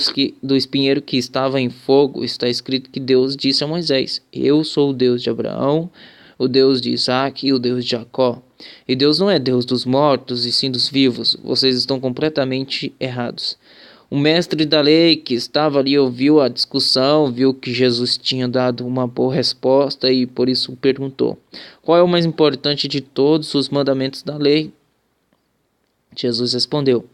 que estava em fogo, está escrito que Deus disse a Moisés: eu sou o Deus de Abraão, o Deus de Isaac e o Deus de Jacó. E Deus não é Deus dos mortos e sim dos vivos. Vocês estão completamente errados. O mestre da lei que estava ali ouviu a discussão, viu que Jesus tinha dado uma boa resposta e por isso perguntou: qual é o mais importante de todos os mandamentos da lei? Jesus respondeu: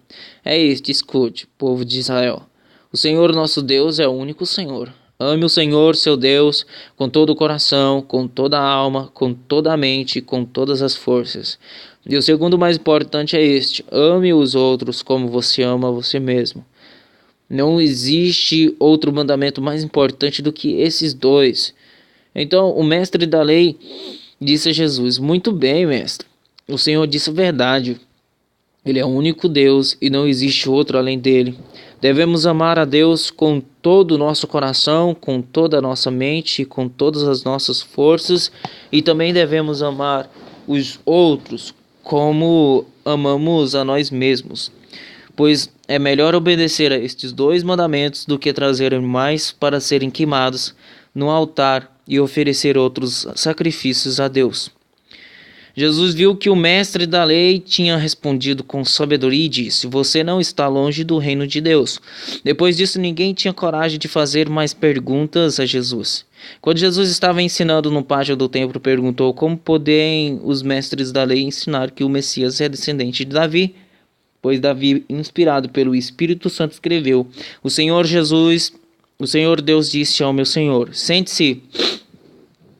é este, escute, povo de Israel. O Senhor nosso Deus é o único Senhor. Ame o Senhor, seu Deus, com todo o coração, com toda a alma, com toda a mente, com todas as forças. E o segundo mais importante é este: ame os outros como você ama você mesmo. Não existe outro mandamento mais importante do que esses dois. Então o mestre da lei disse a Jesus: muito bem, mestre. O Senhor disse a verdade. Ele é o único Deus e não existe outro além dele. Devemos amar a Deus com todo o nosso coração, com toda a nossa mente, com todas as nossas forças, e também devemos amar os outros como amamos a nós mesmos. Pois é melhor obedecer a estes 2 mandamentos do que trazer animais para serem queimados no altar e oferecer outros sacrifícios a Deus. Jesus viu que o mestre da lei tinha respondido com sabedoria e disse: Você não está longe do reino de Deus. Depois disso, ninguém tinha coragem de fazer mais perguntas a Jesus. Quando Jesus estava ensinando no pátio do templo, perguntou: Como podem os mestres da lei ensinar que o Messias é descendente de Davi? Pois Davi, inspirado pelo Espírito Santo, escreveu: O Senhor Deus disse ao meu Senhor: Sente-se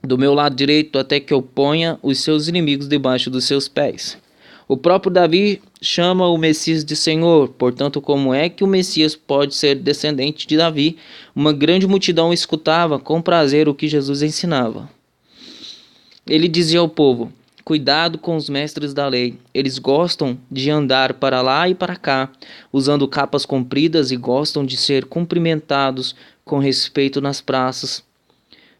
do meu lado direito até que eu ponha os seus inimigos debaixo dos seus pés. O próprio Davi chama o Messias de Senhor. Portanto, como é que o Messias pode ser descendente de Davi? Uma grande multidão escutava com prazer o que Jesus ensinava. Ele dizia ao povo: Cuidado com os mestres da lei. Eles gostam de andar para lá e para cá, usando capas compridas, e gostam de ser cumprimentados com respeito nas praças.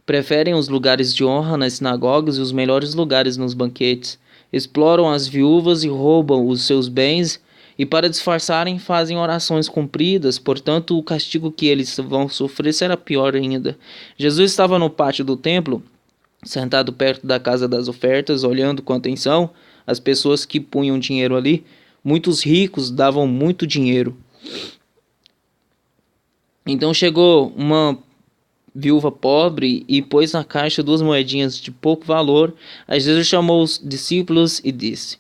Preferem os lugares de honra nas sinagogas e os melhores lugares nos banquetes. Exploram as viúvas e roubam os seus bens, e para disfarçarem fazem orações compridas. Portanto, o castigo que eles vão sofrer será pior ainda. Jesus estava no pátio do templo, sentado perto da casa das ofertas, olhando com atenção as pessoas que punham dinheiro ali. Muitos ricos davam muito dinheiro. Então chegou uma viúva pobre e pôs na caixa 2 moedinhas de pouco valor. Aí Jesus chamou os discípulos e disse: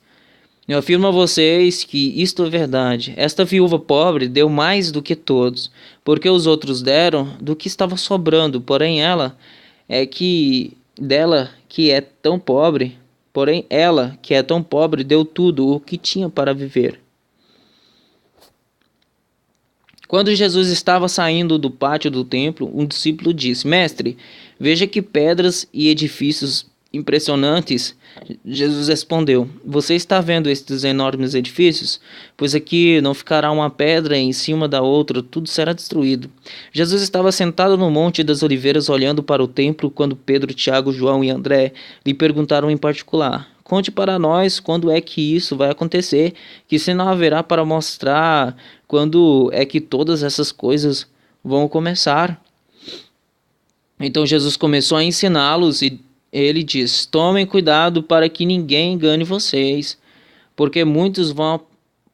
Eu afirmo a vocês que isto é verdade. Esta viúva pobre deu mais do que todos, porque os outros deram do que estava sobrando. Porém ela que é tão pobre, deu tudo o que tinha para viver. Quando Jesus estava saindo do pátio do templo, um discípulo disse: Mestre, veja que pedras e edifícios impressionantes. Jesus respondeu: Você está vendo estes enormes edifícios? Pois aqui não ficará uma pedra em cima da outra, tudo será destruído. Jesus estava sentado no Monte das Oliveiras olhando para o templo quando Pedro, Tiago, João e André lhe perguntaram em particular: Conte para nós quando é que isso vai acontecer, que sinal haverá para mostrar quando é que todas essas coisas vão começar. Então Jesus começou a ensiná-los e ele diz: Tomem cuidado para que ninguém engane vocês, porque muitos vão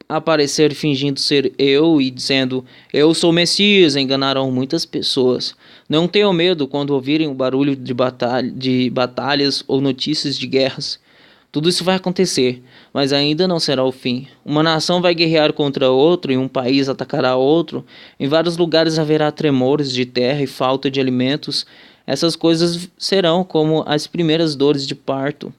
aparecer fingindo ser eu e dizendo: Eu sou o Messias, enganarão muitas pessoas. Não tenham medo quando ouvirem o barulho de batalhas ou notícias de guerras. Tudo isso vai acontecer, mas ainda não será o fim. Uma nação vai guerrear contra outra e um país atacará outro. Em vários lugares haverá tremores de terra e falta de alimentos. Essas coisas serão como as primeiras dores de parto.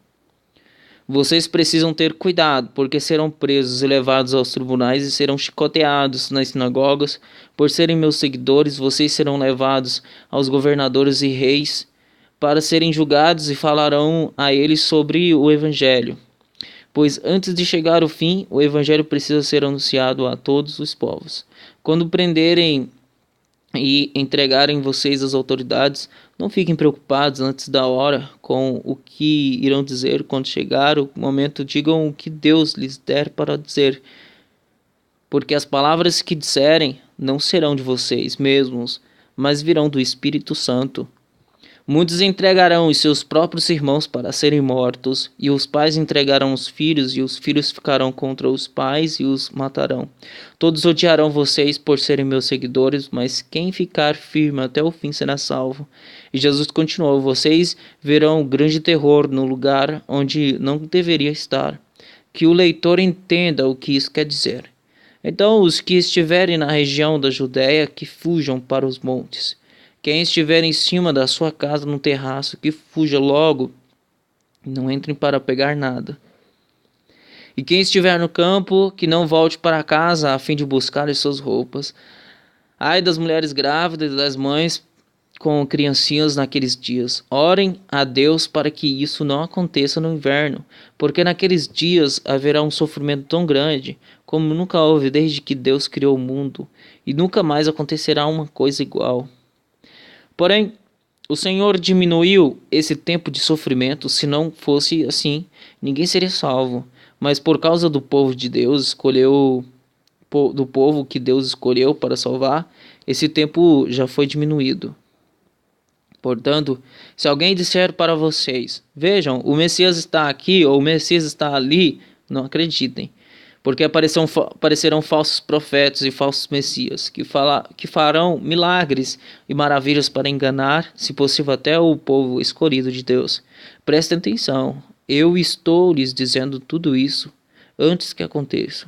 Vocês precisam ter cuidado, porque serão presos e levados aos tribunais e serão chicoteados nas sinagogas. Por serem meus seguidores, vocês serão levados aos governadores e reis para serem julgados e falarão a eles sobre o Evangelho. Pois antes de chegar o fim, o Evangelho precisa ser anunciado a todos os povos. Quando prenderem e entregarem vocês às autoridades, não fiquem preocupados antes da hora com o que irão dizer. Quando chegar o momento, digam o que Deus lhes der para dizer, porque as palavras que disserem não serão de vocês mesmos, mas virão do Espírito Santo. Muitos entregarão os seus próprios irmãos para serem mortos, e os pais entregarão os filhos, e os filhos ficarão contra os pais e os matarão. Todos odiarão vocês por serem meus seguidores, mas quem ficar firme até o fim será salvo. E Jesus continuou: Vocês verão grande terror no lugar onde não deveria estar. Que o leitor entenda o que isso quer dizer. Então, os que estiverem na região da Judéia, que fujam para os montes. Quem estiver em cima da sua casa no terraço, que fuja logo, não entrem para pegar nada. E quem estiver no campo, que não volte para casa a fim de buscar as suas roupas. Ai das mulheres grávidas e das mães com criancinhas naqueles dias. Orem a Deus para que isso não aconteça no inverno, porque naqueles dias haverá um sofrimento tão grande como nunca houve desde que Deus criou o mundo, e nunca mais acontecerá uma coisa igual. Porém, o Senhor diminuiu esse tempo de sofrimento. Se não fosse assim, ninguém seria salvo. Mas por causa do povo de Deus, do povo que Deus escolheu para salvar, esse tempo já foi diminuído. Portanto, se alguém disser para vocês, vejam, o Messias está aqui ou o Messias está ali, não acreditem. Porque aparecerão falsos profetas e falsos messias, que farão milagres e maravilhas para enganar, se possível, até o povo escolhido de Deus. Prestem atenção, eu estou lhes dizendo tudo isso antes que aconteça.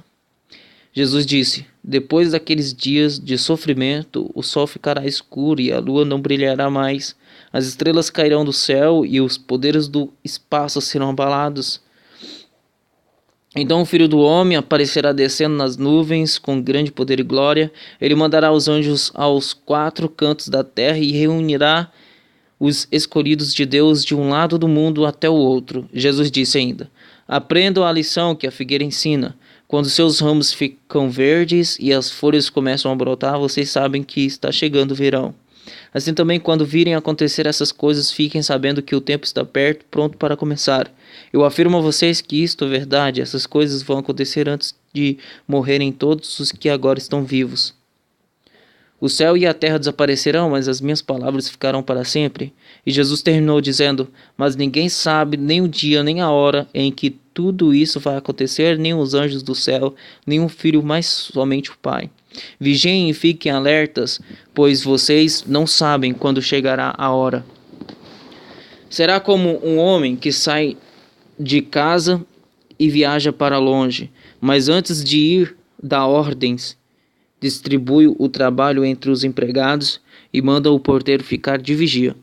Jesus disse: depois daqueles dias de sofrimento, o sol ficará escuro e a lua não brilhará mais. As estrelas cairão do céu e os poderes do espaço serão abalados. Então o Filho do Homem aparecerá descendo nas nuvens com grande poder e glória. Ele mandará os anjos aos 4 cantos da terra e reunirá os escolhidos de Deus de um lado do mundo até o outro. Jesus disse ainda: aprendam a lição que a figueira ensina. Quando seus ramos ficam verdes e as folhas começam a brotar, vocês sabem que está chegando o verão. Assim também, quando virem acontecer essas coisas, fiquem sabendo que o tempo está perto, pronto para começar. Eu afirmo a vocês que isto é verdade, essas coisas vão acontecer antes de morrerem todos os que agora estão vivos. O céu e a terra desaparecerão, mas as minhas palavras ficarão para sempre. E Jesus terminou dizendo: mas ninguém sabe nem o dia nem a hora em que tudo isso vai acontecer, nem os anjos do céu, nem o Filho, mas somente o Pai. Vigiem e fiquem alertas, pois vocês não sabem quando chegará a hora. Será como um homem que sai de casa e viaja para longe, mas antes de ir dá ordens, distribui o trabalho entre os empregados e manda o porteiro ficar de vigia.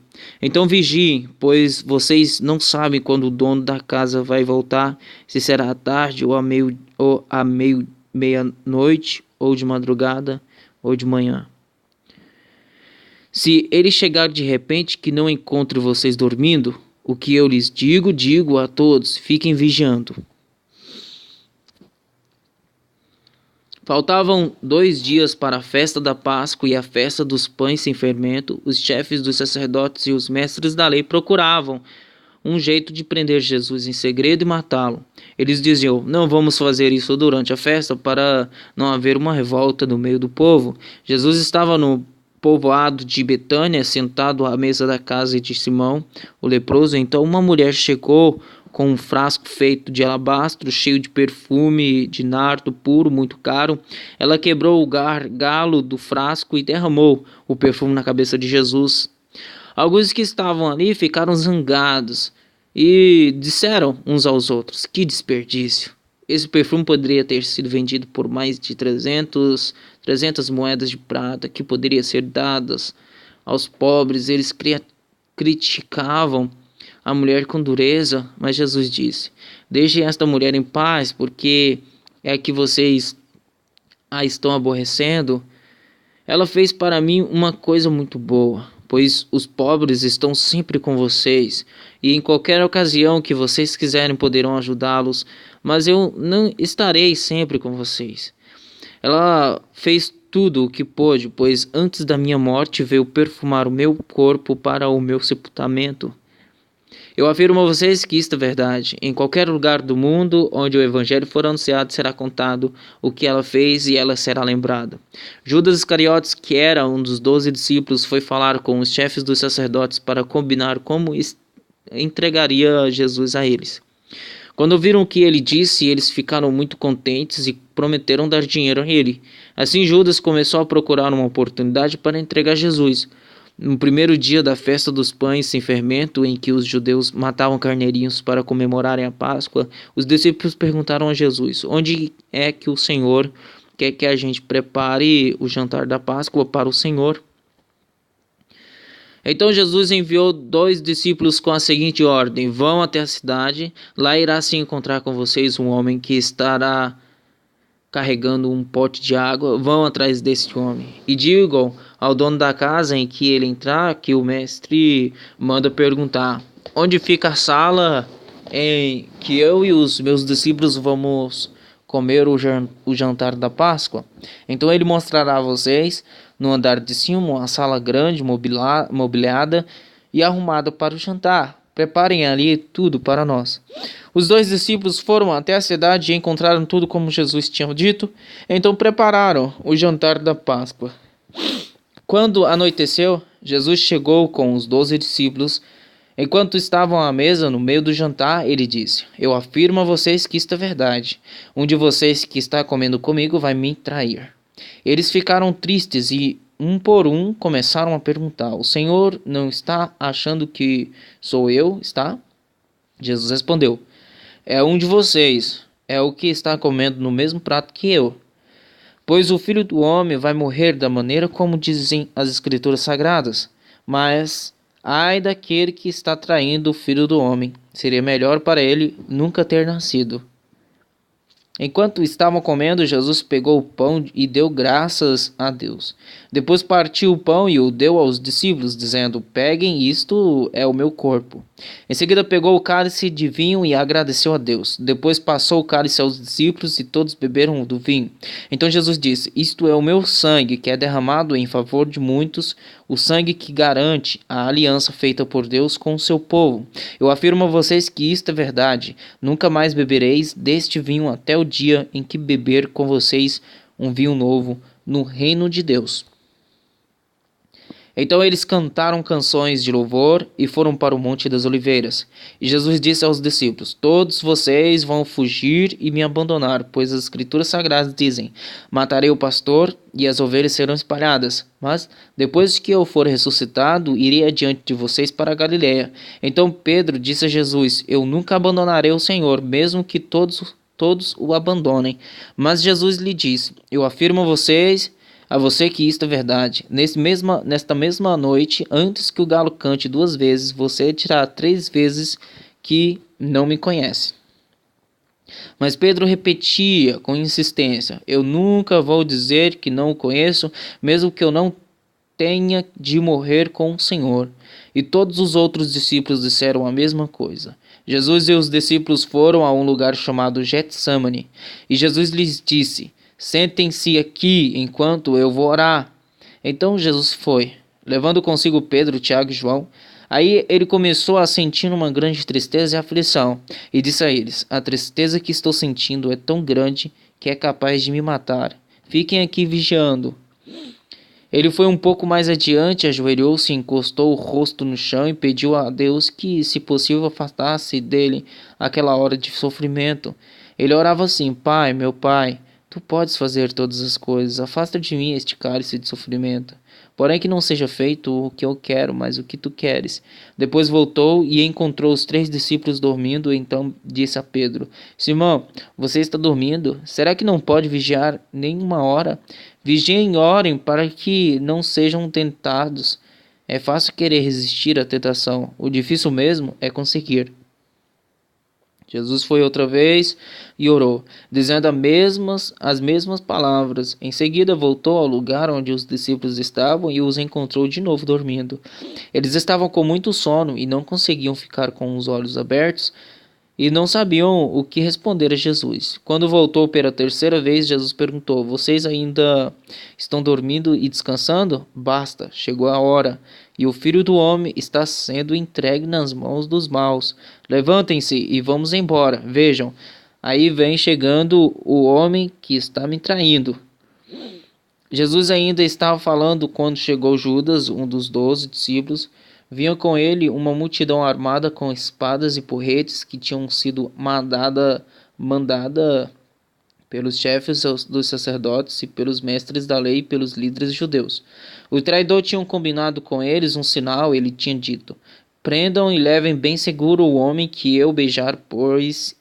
Então vigiem, pois vocês não sabem quando o dono da casa vai voltar, se será à tarde ou à meia-noite, ou de madrugada, ou de manhã. Se ele chegar de repente que não encontre vocês dormindo, o que eu lhes digo a todos: fiquem vigiando. Faltavam 2 dias para a festa da Páscoa e a festa dos pães sem fermento. Os chefes dos sacerdotes e os mestres da lei procuravam um jeito de prender Jesus em segredo e matá-lo. Eles diziam: não vamos fazer isso durante a festa para não haver uma revolta no meio do povo. Jesus estava no povoado de Betânia, sentado à mesa da casa de Simão, o leproso. Então uma mulher chegou com um frasco feito de alabastro, cheio de perfume de nardo puro, muito caro. Ela quebrou o gargalo do frasco e derramou o perfume na cabeça de Jesus. Alguns que estavam ali ficaram zangados e disseram uns aos outros: que desperdício! Esse perfume poderia ter sido vendido por mais de 300 moedas de prata, que poderia ser dadas aos pobres. Eles criticavam a mulher com dureza, mas Jesus disse: deixem esta mulher em paz, porque é que vocês a estão aborrecendo. Ela fez para mim uma coisa muito boa, pois os pobres estão sempre com vocês, e em qualquer ocasião que vocês quiserem poderão ajudá-los, mas eu não estarei sempre com vocês. Ela fez tudo o que pôde, pois antes da minha morte veio perfumar o meu corpo para o meu sepultamento. Eu afirmo a vocês que isto é verdade. Em qualquer lugar do mundo onde o evangelho for anunciado, será contado o que ela fez e ela será lembrada. Judas Iscariotes, que era um dos 12 discípulos, foi falar com os chefes dos sacerdotes para combinar como entregaria Jesus a eles. Quando ouviram o que ele disse, eles ficaram muito contentes e prometeram dar dinheiro a ele. Assim Judas começou a procurar uma oportunidade para entregar Jesus. No primeiro dia da festa dos pães sem fermento, em que os judeus matavam carneirinhos para comemorarem a Páscoa, os discípulos perguntaram a Jesus: onde é que o Senhor quer que a gente prepare o jantar da Páscoa para o Senhor? Então Jesus enviou 2 discípulos com a seguinte ordem: vão até a cidade, lá irá se encontrar com vocês um homem que estará carregando um pote de água. Vão atrás desse homem e digam ao dono da casa em que ele entrar que o mestre manda perguntar: onde fica a sala em que eu e os meus discípulos vamos comer o jantar da Páscoa? Então ele mostrará a vocês no andar de cima uma sala grande, mobiliada e arrumada para o jantar. Preparem ali tudo para nós. Os 2 discípulos foram até a cidade e encontraram tudo como Jesus tinha dito. Então prepararam o jantar da Páscoa. Quando anoiteceu, Jesus chegou com os 12 discípulos. Enquanto estavam à mesa, no meio do jantar, ele disse: Eu afirmo a vocês que isto é verdade. Um de vocês que está comendo comigo vai me trair. Eles ficaram tristes e, um por um, começaram a perguntar: O Senhor não está achando que sou eu, está? Jesus respondeu: É um de vocês, é o que está comendo no mesmo prato que eu. Pois o Filho do Homem vai morrer da maneira como dizem as Escrituras Sagradas. Mas ai daquele que está traindo o Filho do Homem. Seria melhor para ele nunca ter nascido. Enquanto estavam comendo, Jesus pegou o pão e deu graças a Deus. Depois partiu o pão e o deu aos discípulos, dizendo: Peguem, isto é o meu corpo. Em seguida pegou o cálice de vinho e agradeceu a Deus. Depois passou o cálice aos discípulos e todos beberam do vinho. Então Jesus disse: Isto é o meu sangue, que é derramado em favor de muitos, o sangue que garante a aliança feita por Deus com o seu povo. Eu afirmo a vocês que isto é verdade. Nunca mais bebereis deste vinho até o dia em que beber com vocês um vinho novo no reino de Deus. Então eles cantaram canções de louvor e foram para o Monte das Oliveiras. E Jesus disse aos discípulos: Todos vocês vão fugir e me abandonar, pois as Escrituras Sagradas dizem: Matarei o pastor e as ovelhas serão espalhadas. Mas, depois que eu for ressuscitado, irei adiante de vocês para a Galiléia. Então Pedro disse a Jesus: Eu nunca abandonarei o Senhor, mesmo que todos o abandonem. Mas Jesus lhe disse: Eu afirmo a você que isto é verdade. Nesta mesma noite, antes que o galo cante 2 vezes, você dirá 3 vezes que não me conhece. Mas Pedro repetia com insistência: Eu nunca vou dizer que não o conheço, mesmo que eu não tenha de morrer com o Senhor. E todos os outros discípulos disseram a mesma coisa. Jesus e os discípulos foram a um lugar chamado Getsemane, e Jesus lhes disse: Sentem-se aqui enquanto eu vou orar. Então Jesus foi, levando consigo Pedro, Tiago e João. Aí ele começou a sentir uma grande tristeza e aflição, e disse a eles: A tristeza que estou sentindo é tão grande que é capaz de me matar. Fiquem aqui vigiando. Ele foi um pouco mais adiante, ajoelhou-se, encostou o rosto no chão e pediu a Deus que, se possível, afastasse dele aquela hora de sofrimento. Ele orava assim: Pai, meu Pai, Tu podes fazer todas as coisas, afasta de mim este cálice de sofrimento. Porém que não seja feito o que eu quero, mas o que Tu queres. Depois voltou e encontrou os 3 discípulos dormindo, então disse a Pedro: Simão, você está dormindo? Será que não pode vigiar nem uma hora? Vigiem e orem para que não sejam tentados. É fácil querer resistir à tentação, o difícil mesmo é conseguir. Jesus foi outra vez e orou, dizendo as mesmas palavras. Em seguida voltou ao lugar onde os discípulos estavam e os encontrou de novo dormindo. Eles estavam com muito sono e não conseguiam ficar com os olhos abertos e não sabiam o que responder a Jesus. Quando voltou pela 3ª vez, Jesus perguntou: Vocês ainda estão dormindo e descansando? Basta, chegou a hora, e o Filho do Homem está sendo entregue nas mãos dos maus. Levantem-se e vamos embora. Vejam, aí vem chegando o homem que está me traindo. Jesus ainda estava falando quando chegou Judas, um dos 12 discípulos. Vinha com ele uma multidão armada com espadas e porretes que tinham sido mandada pelos chefes dos sacerdotes e pelos mestres da lei e pelos líderes judeus. O traidor tinha combinado com eles um sinal. Ele tinha dito: Prendam e levem bem seguro o homem que eu beijar, pois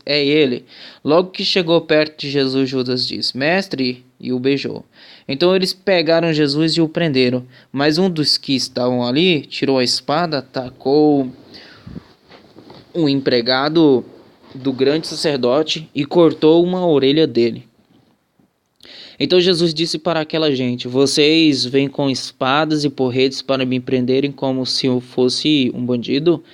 é ele. Logo que chegou perto de Jesus, Judas disse: Mestre, e o beijou. Então eles pegaram Jesus e o prenderam. Mas um dos que estavam ali tirou a espada, atacou um empregado do grande sacerdote e cortou uma orelha dele. Então Jesus disse para aquela gente: Vocês vêm com espadas e porretes para me prenderem como se eu fosse um bandido?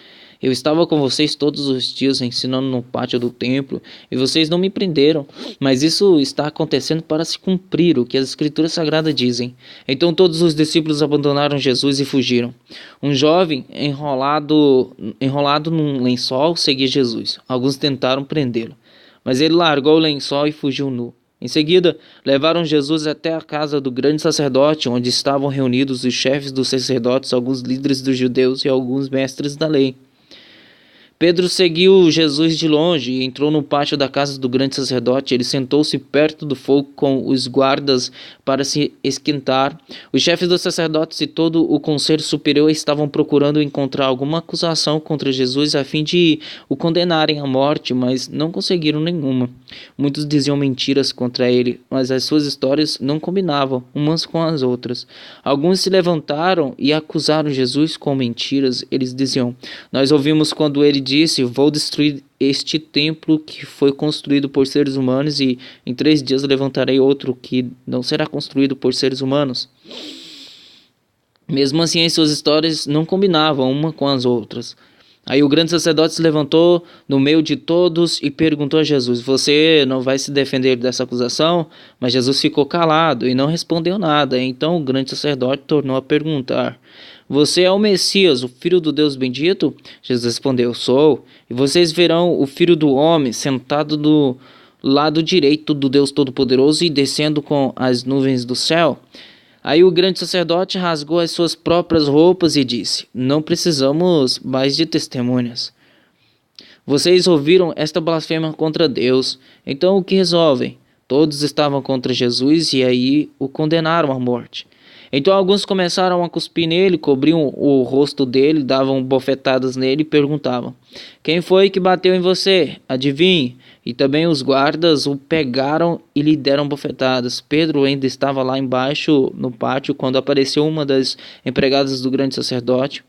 Eu estava com vocês todos os dias ensinando no pátio do templo e vocês não me prenderam. Mas isso está acontecendo para se cumprir o que as Escrituras Sagradas dizem. Então todos os discípulos abandonaram Jesus e fugiram. Um jovem enrolado num lençol seguia Jesus. Alguns tentaram prendê-lo, mas ele largou o lençol e fugiu nu. Em seguida, levaram Jesus até a casa do grande sacerdote, onde estavam reunidos os chefes dos sacerdotes, alguns líderes dos judeus e alguns mestres da lei. Pedro seguiu Jesus de longe e entrou no pátio da casa do grande sacerdote. Ele sentou-se perto do fogo com os guardas para se esquentar. Os chefes dos sacerdotes e todo o conselho superior estavam procurando encontrar alguma acusação contra Jesus a fim de o condenarem à morte, mas não conseguiram nenhuma. Muitos diziam mentiras contra ele, mas as suas histórias não combinavam umas com as outras. Alguns se levantaram e acusaram Jesus com mentiras. Eles diziam: nós ouvimos quando ele disse: vou destruir este templo que foi construído por seres humanos e em 3 dias levantarei outro que não será construído por seres humanos. Mesmo assim, as suas histórias não combinavam uma com as outras. Aí o grande sacerdote se levantou no meio de todos e perguntou a Jesus: você não vai se defender dessa acusação? Mas Jesus ficou calado e não respondeu nada. Então o grande sacerdote tornou a perguntar: você é o Messias, o Filho do Deus bendito? Jesus respondeu: sou. E vocês verão o Filho do Homem sentado do lado direito do Deus Todo-Poderoso e descendo com as nuvens do céu. Aí o grande sacerdote rasgou as suas próprias roupas e disse: não precisamos mais de testemunhas. Vocês ouviram esta blasfêmia contra Deus. Então o que resolvem? Todos estavam contra Jesus e aí o condenaram à morte. Então alguns começaram a cuspir nele, cobriam o rosto dele, davam bofetadas nele e perguntavam: quem foi que bateu em você? Adivinhe. E também os guardas o pegaram e lhe deram bofetadas. Pedro ainda estava lá embaixo no pátio quando apareceu uma das empregadas do grande sacerdote.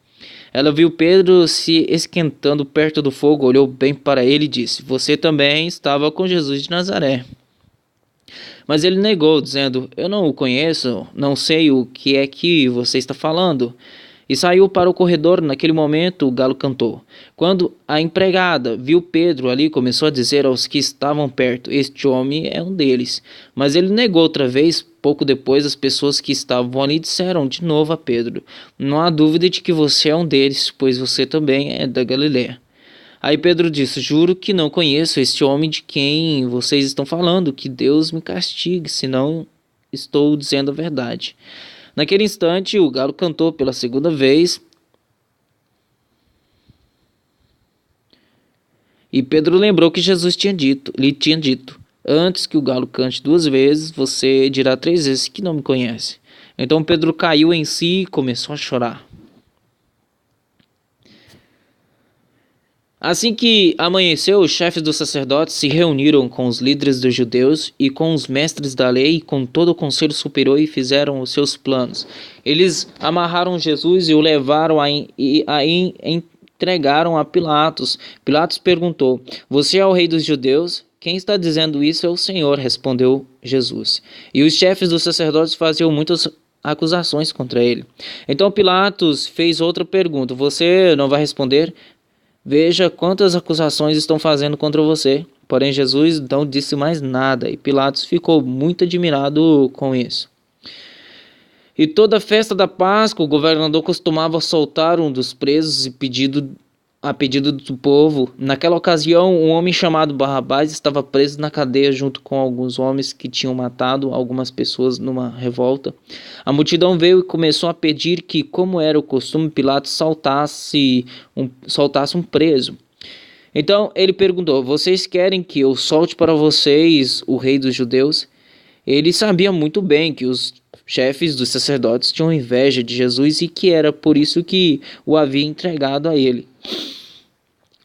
Ela viu Pedro se esquentando perto do fogo, olhou bem para ele e disse: você também estava com Jesus de Nazaré. Mas ele negou, dizendo: eu não o conheço, não sei o que é que você está falando. E saiu para o corredor. Naquele momento o galo cantou. Quando a empregada viu Pedro ali, começou a dizer aos que estavam perto: este homem é um deles. Mas ele negou outra vez. Pouco depois, as pessoas que estavam ali disseram de novo a Pedro: não há dúvida de que você é um deles, pois você também é da Galiléia. Aí Pedro disse: juro que não conheço este homem de quem vocês estão falando, que Deus me castigue, se não estou dizendo a verdade. Naquele instante, o galo cantou pela segunda vez. E Pedro lembrou que Jesus lhe tinha dito: antes que o galo cante 2 vezes, você dirá 3 vezes que não me conhece. Então Pedro caiu em si e começou a chorar. Assim que amanheceu, os chefes dos sacerdotes se reuniram com os líderes dos judeus e com os mestres da lei e com todo o conselho superior e fizeram os seus planos. Eles amarraram Jesus e o levaram e entregaram a Pilatos. Pilatos perguntou: você é o rei dos judeus? Quem está dizendo isso é o Senhor, respondeu Jesus. E os chefes dos sacerdotes faziam muitas acusações contra ele. Então Pilatos fez outra pergunta: você não vai responder? Veja quantas acusações estão fazendo contra você. Porém Jesus não disse mais nada e Pilatos ficou muito admirado com isso. E toda a festa da Páscoa, o governador costumava soltar um dos presos a pedido do povo. Naquela ocasião, um homem chamado Barrabás estava preso na cadeia junto com alguns homens que tinham matado algumas pessoas numa revolta. A multidão veio e começou a pedir que, como era o costume, Pilatos soltasse um preso. Então ele perguntou: vocês querem que eu solte para vocês o rei dos judeus? Ele sabia muito bem que os chefes dos sacerdotes tinham inveja de Jesus e que era por isso que o havia entregado a ele.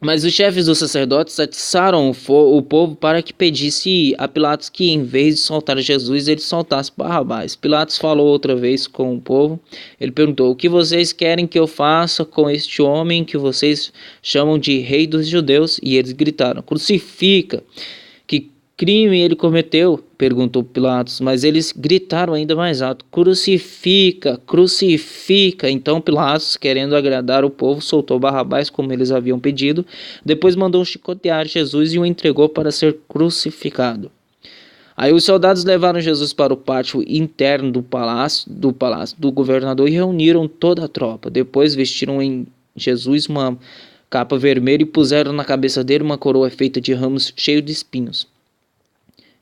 Mas os chefes dos sacerdotes atiçaram o povo para que pedisse a Pilatos que, em vez de soltar Jesus, ele soltasse Barrabás. Pilatos falou outra vez com o povo. Ele perguntou: o que vocês querem que eu faça com este homem que vocês chamam de rei dos judeus? E eles gritaram: crucifica! Que crime ele cometeu? Perguntou Pilatos, mas eles gritaram ainda mais alto: crucifica, crucifica! Então Pilatos, querendo agradar o povo, soltou Barrabás como eles haviam pedido. Depois mandou chicotear Jesus e o entregou para ser crucificado. Aí os soldados levaram Jesus para o pátio interno do palácio do governador e reuniram toda a tropa. Depois vestiram em Jesus uma capa vermelha e puseram na cabeça dele uma coroa feita de ramos cheio de espinhos.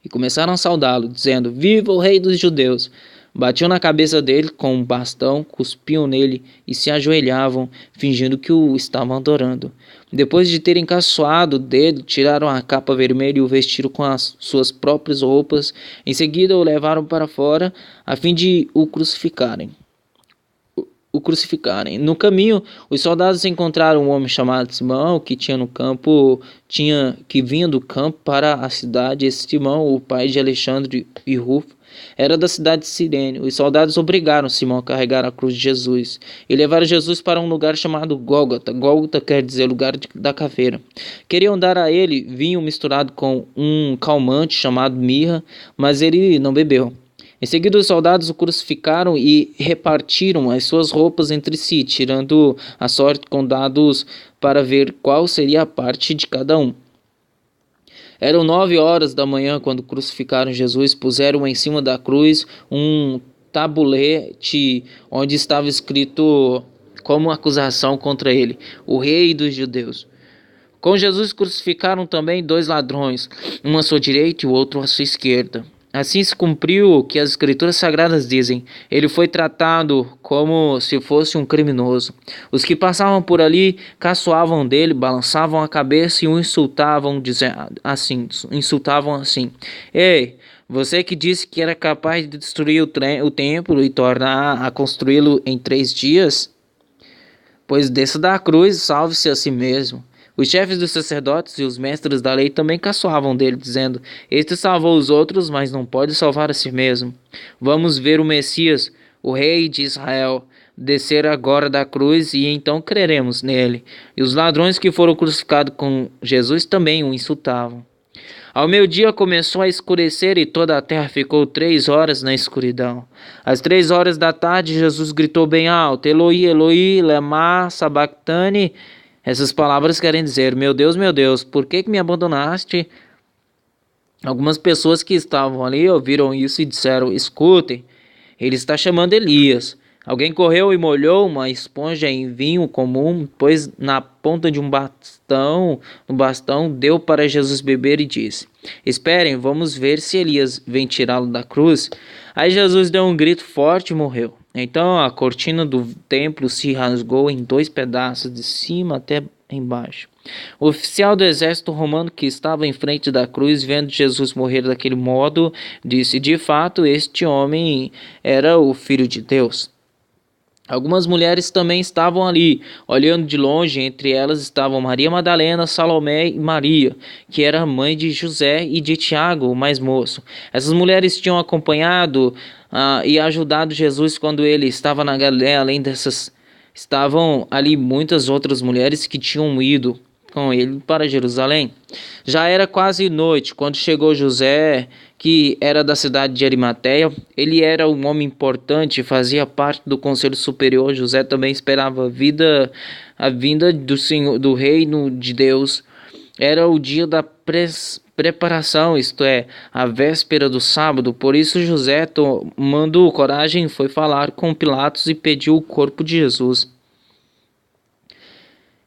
e começaram a saudá-lo, dizendo: Viva o rei dos judeus! Batiam na cabeça dele com um bastão, cuspiam nele e se ajoelhavam, fingindo que o estavam adorando. Depois de terem caçoado dele, tiraram a capa vermelha e o vestiram com as suas próprias roupas. Em seguida o levaram para fora, a fim de o crucificarem. No caminho, os soldados encontraram um homem chamado Simão, que vinha do campo para a cidade. Esse Simão, o pai de Alexandre e Rufo, era da cidade de Cirene. Os soldados obrigaram Simão a carregar a cruz de Jesus e levaram Jesus para um lugar chamado Gólgota. Gólgota quer dizer lugar da caveira. Queriam dar a ele vinho misturado com um calmante chamado mirra, mas ele não bebeu. Em seguida, os soldados o crucificaram e repartiram as suas roupas entre si, tirando a sorte com dados para ver qual seria a parte de cada um. Eram 9 horas da manhã quando crucificaram Jesus. Puseram em cima da cruz um tabulete onde estava escrito como acusação contra ele: o rei dos judeus. Com Jesus crucificaram também 2 ladrões, um à sua direita e o outro à sua esquerda. Assim se cumpriu o que as Escrituras Sagradas dizem: ele foi tratado como se fosse um criminoso. Os que passavam por ali caçoavam dele, balançavam a cabeça e o insultavam assim: Ei, você que disse que era capaz de destruir o templo e tornar a construí-lo em 3 dias? Pois desça da cruz e salve-se a si mesmo. Os chefes dos sacerdotes e os mestres da lei também caçoavam dele, dizendo: Este salvou os outros, mas não pode salvar a si mesmo. Vamos ver o Messias, o rei de Israel, descer agora da cruz e então creremos nele. E os ladrões que foram crucificados com Jesus também o insultavam. Ao meio-dia começou a escurecer e toda a terra ficou 3 horas na escuridão. Às 3 horas da tarde, Jesus gritou bem alto: Eloi, Eloi, lema sabachthani. Essas palavras querem dizer: meu Deus, por que me abandonaste? Algumas pessoas que estavam ali ouviram isso e disseram: escutem, ele está chamando Elias. Alguém correu e molhou uma esponja em vinho comum, pôs na ponta de um bastão, deu para Jesus beber e disse: Esperem, vamos ver se Elias vem tirá-lo da cruz. Aí Jesus deu um grito forte e morreu. Então a cortina do templo se rasgou em 2 pedaços, de cima até embaixo. O oficial do exército romano que estava em frente da cruz, vendo Jesus morrer daquele modo, disse: de fato, este homem era o Filho de Deus. Algumas mulheres também estavam ali, olhando de longe. Entre elas estavam Maria Madalena, Salomé e Maria, que era mãe de José e de Tiago, o mais moço. Essas mulheres tinham acompanhado e ajudado Jesus quando ele estava na Galiléia. Além dessas, estavam ali muitas outras mulheres que tinham ido com ele para Jerusalém. Já era quase noite quando chegou José, que era da cidade de Arimateia. Ele era um homem importante, fazia parte do conselho superior. José também esperava a vinda do Senhor, do reino de Deus. Era o dia da preparação, isto é, a véspera do sábado. Por isso José, tomando coragem, foi falar com Pilatos e pediu o corpo de Jesus.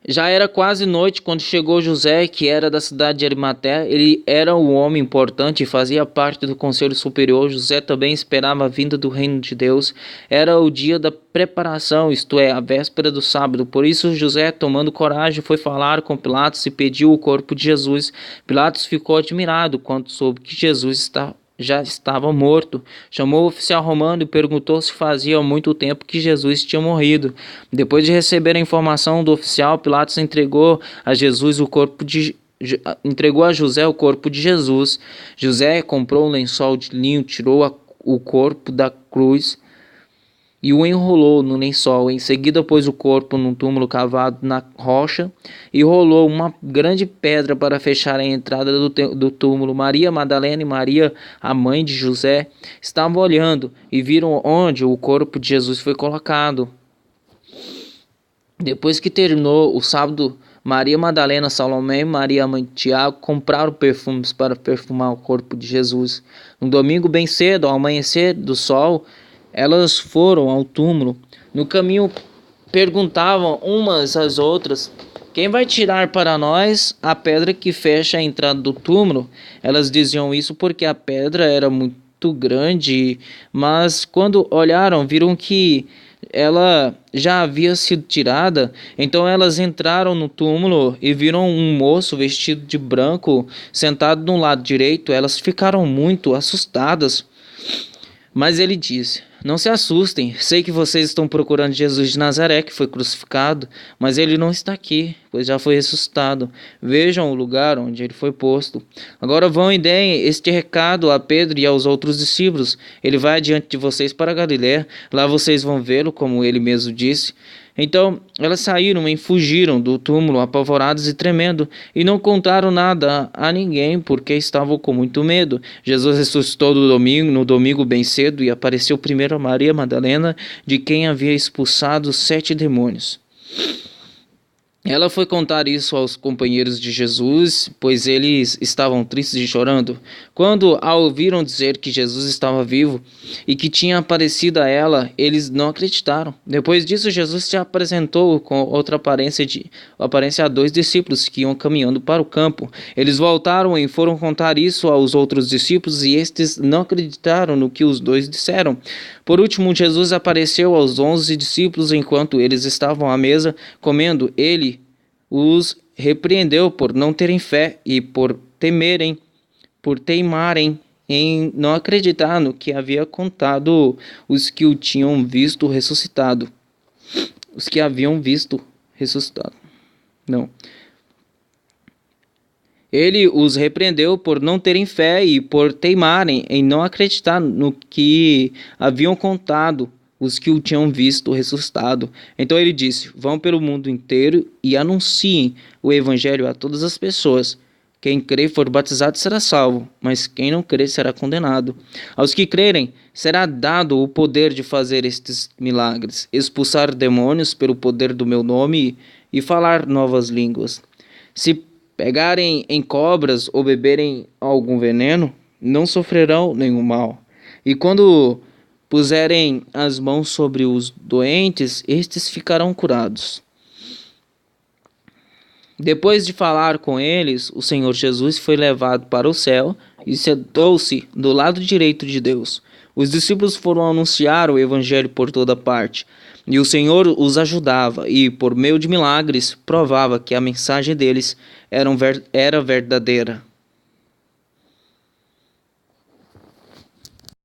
Já era quase noite quando chegou José, que era da cidade de Arimateia. Ele era um homem importante e fazia parte do conselho superior. José também esperava a vinda do reino de Deus. Era o dia da preparação, isto é, a véspera do sábado. Por isso José, tomando coragem, foi falar com Pilatos e pediu o corpo de Jesus. Pilatos ficou admirado quando soube que Jesus já estava morto. Chamou o oficial romano e perguntou se fazia muito tempo que Jesus tinha morrido. Depois de receber a informação do oficial, Pilatos entregou a José o corpo de Jesus. José comprou um lençol de linho, tirou o corpo da cruz e o enrolou no lençol. Em seguida pôs o corpo num túmulo cavado na rocha e rolou uma grande pedra para fechar a entrada do túmulo. Maria Madalena e Maria, a mãe de José, estavam olhando e viram onde o corpo de Jesus foi colocado. Depois que terminou o sábado, Maria Madalena, Salomé e Maria, mãe de Tiago, compraram perfumes para perfumar o corpo de Jesus. No domingo bem cedo, ao amanhecer do sol, elas foram ao túmulo. No caminho perguntavam umas às outras: quem vai tirar para nós a pedra que fecha a entrada do túmulo? Elas diziam isso porque a pedra era muito grande, mas quando olharam, viram que ela já havia sido tirada. Então elas entraram no túmulo e viram um moço vestido de branco sentado no lado direito. Elas ficaram muito assustadas. Mas ele disse: não se assustem, sei que vocês estão procurando Jesus de Nazaré, que foi crucificado, mas ele não está aqui, pois já foi ressuscitado. Vejam o lugar onde ele foi posto. Agora vão e deem este recado a Pedro e aos outros discípulos. Ele vai adiante de vocês para Galiléia, lá vocês vão vê-lo, como ele mesmo disse. Então elas saíram e fugiram do túmulo, apavoradas e tremendo, e não contaram nada a ninguém, porque estavam com muito medo. Jesus ressuscitou no domingo bem cedo, e apareceu primeiro a Maria Madalena, de quem havia expulsado 7 demônios. Ela foi contar isso aos companheiros de Jesus, pois eles estavam tristes e chorando. Quando a ouviram dizer que Jesus estava vivo e que tinha aparecido a ela, eles não acreditaram. Depois disso, Jesus se apresentou com outra aparência a 2 discípulos que iam caminhando para o campo. Eles voltaram e foram contar isso aos outros discípulos, e estes não acreditaram no que os 2 disseram. Por último, Jesus apareceu aos 11 discípulos enquanto eles estavam à mesa comendo. Ele os repreendeu por não terem fé e por teimarem em não acreditar no que havia contado os que o tinham visto ressuscitado. Os que haviam visto ressuscitado. Não. Ele os repreendeu por não terem fé e por teimarem em não acreditar no que haviam contado os que o tinham visto ressuscitado. Então ele disse: vão pelo mundo inteiro e anunciem o evangelho a todas as pessoas. Quem crer e for batizado será salvo, mas quem não crer será condenado. Aos que crerem será dado o poder de fazer estes milagres, expulsar demônios pelo poder do meu nome e falar novas línguas. Se pegarem em cobras ou beberem algum veneno, não sofrerão nenhum mal. E quando puserem as mãos sobre os doentes, estes ficarão curados. Depois de falar com eles, o Senhor Jesus foi levado para o céu e sentou-se do lado direito de Deus. Os discípulos foram anunciar o evangelho por toda parte, e o Senhor os ajudava e, por meio de milagres, provava que a mensagem deles era verdadeira.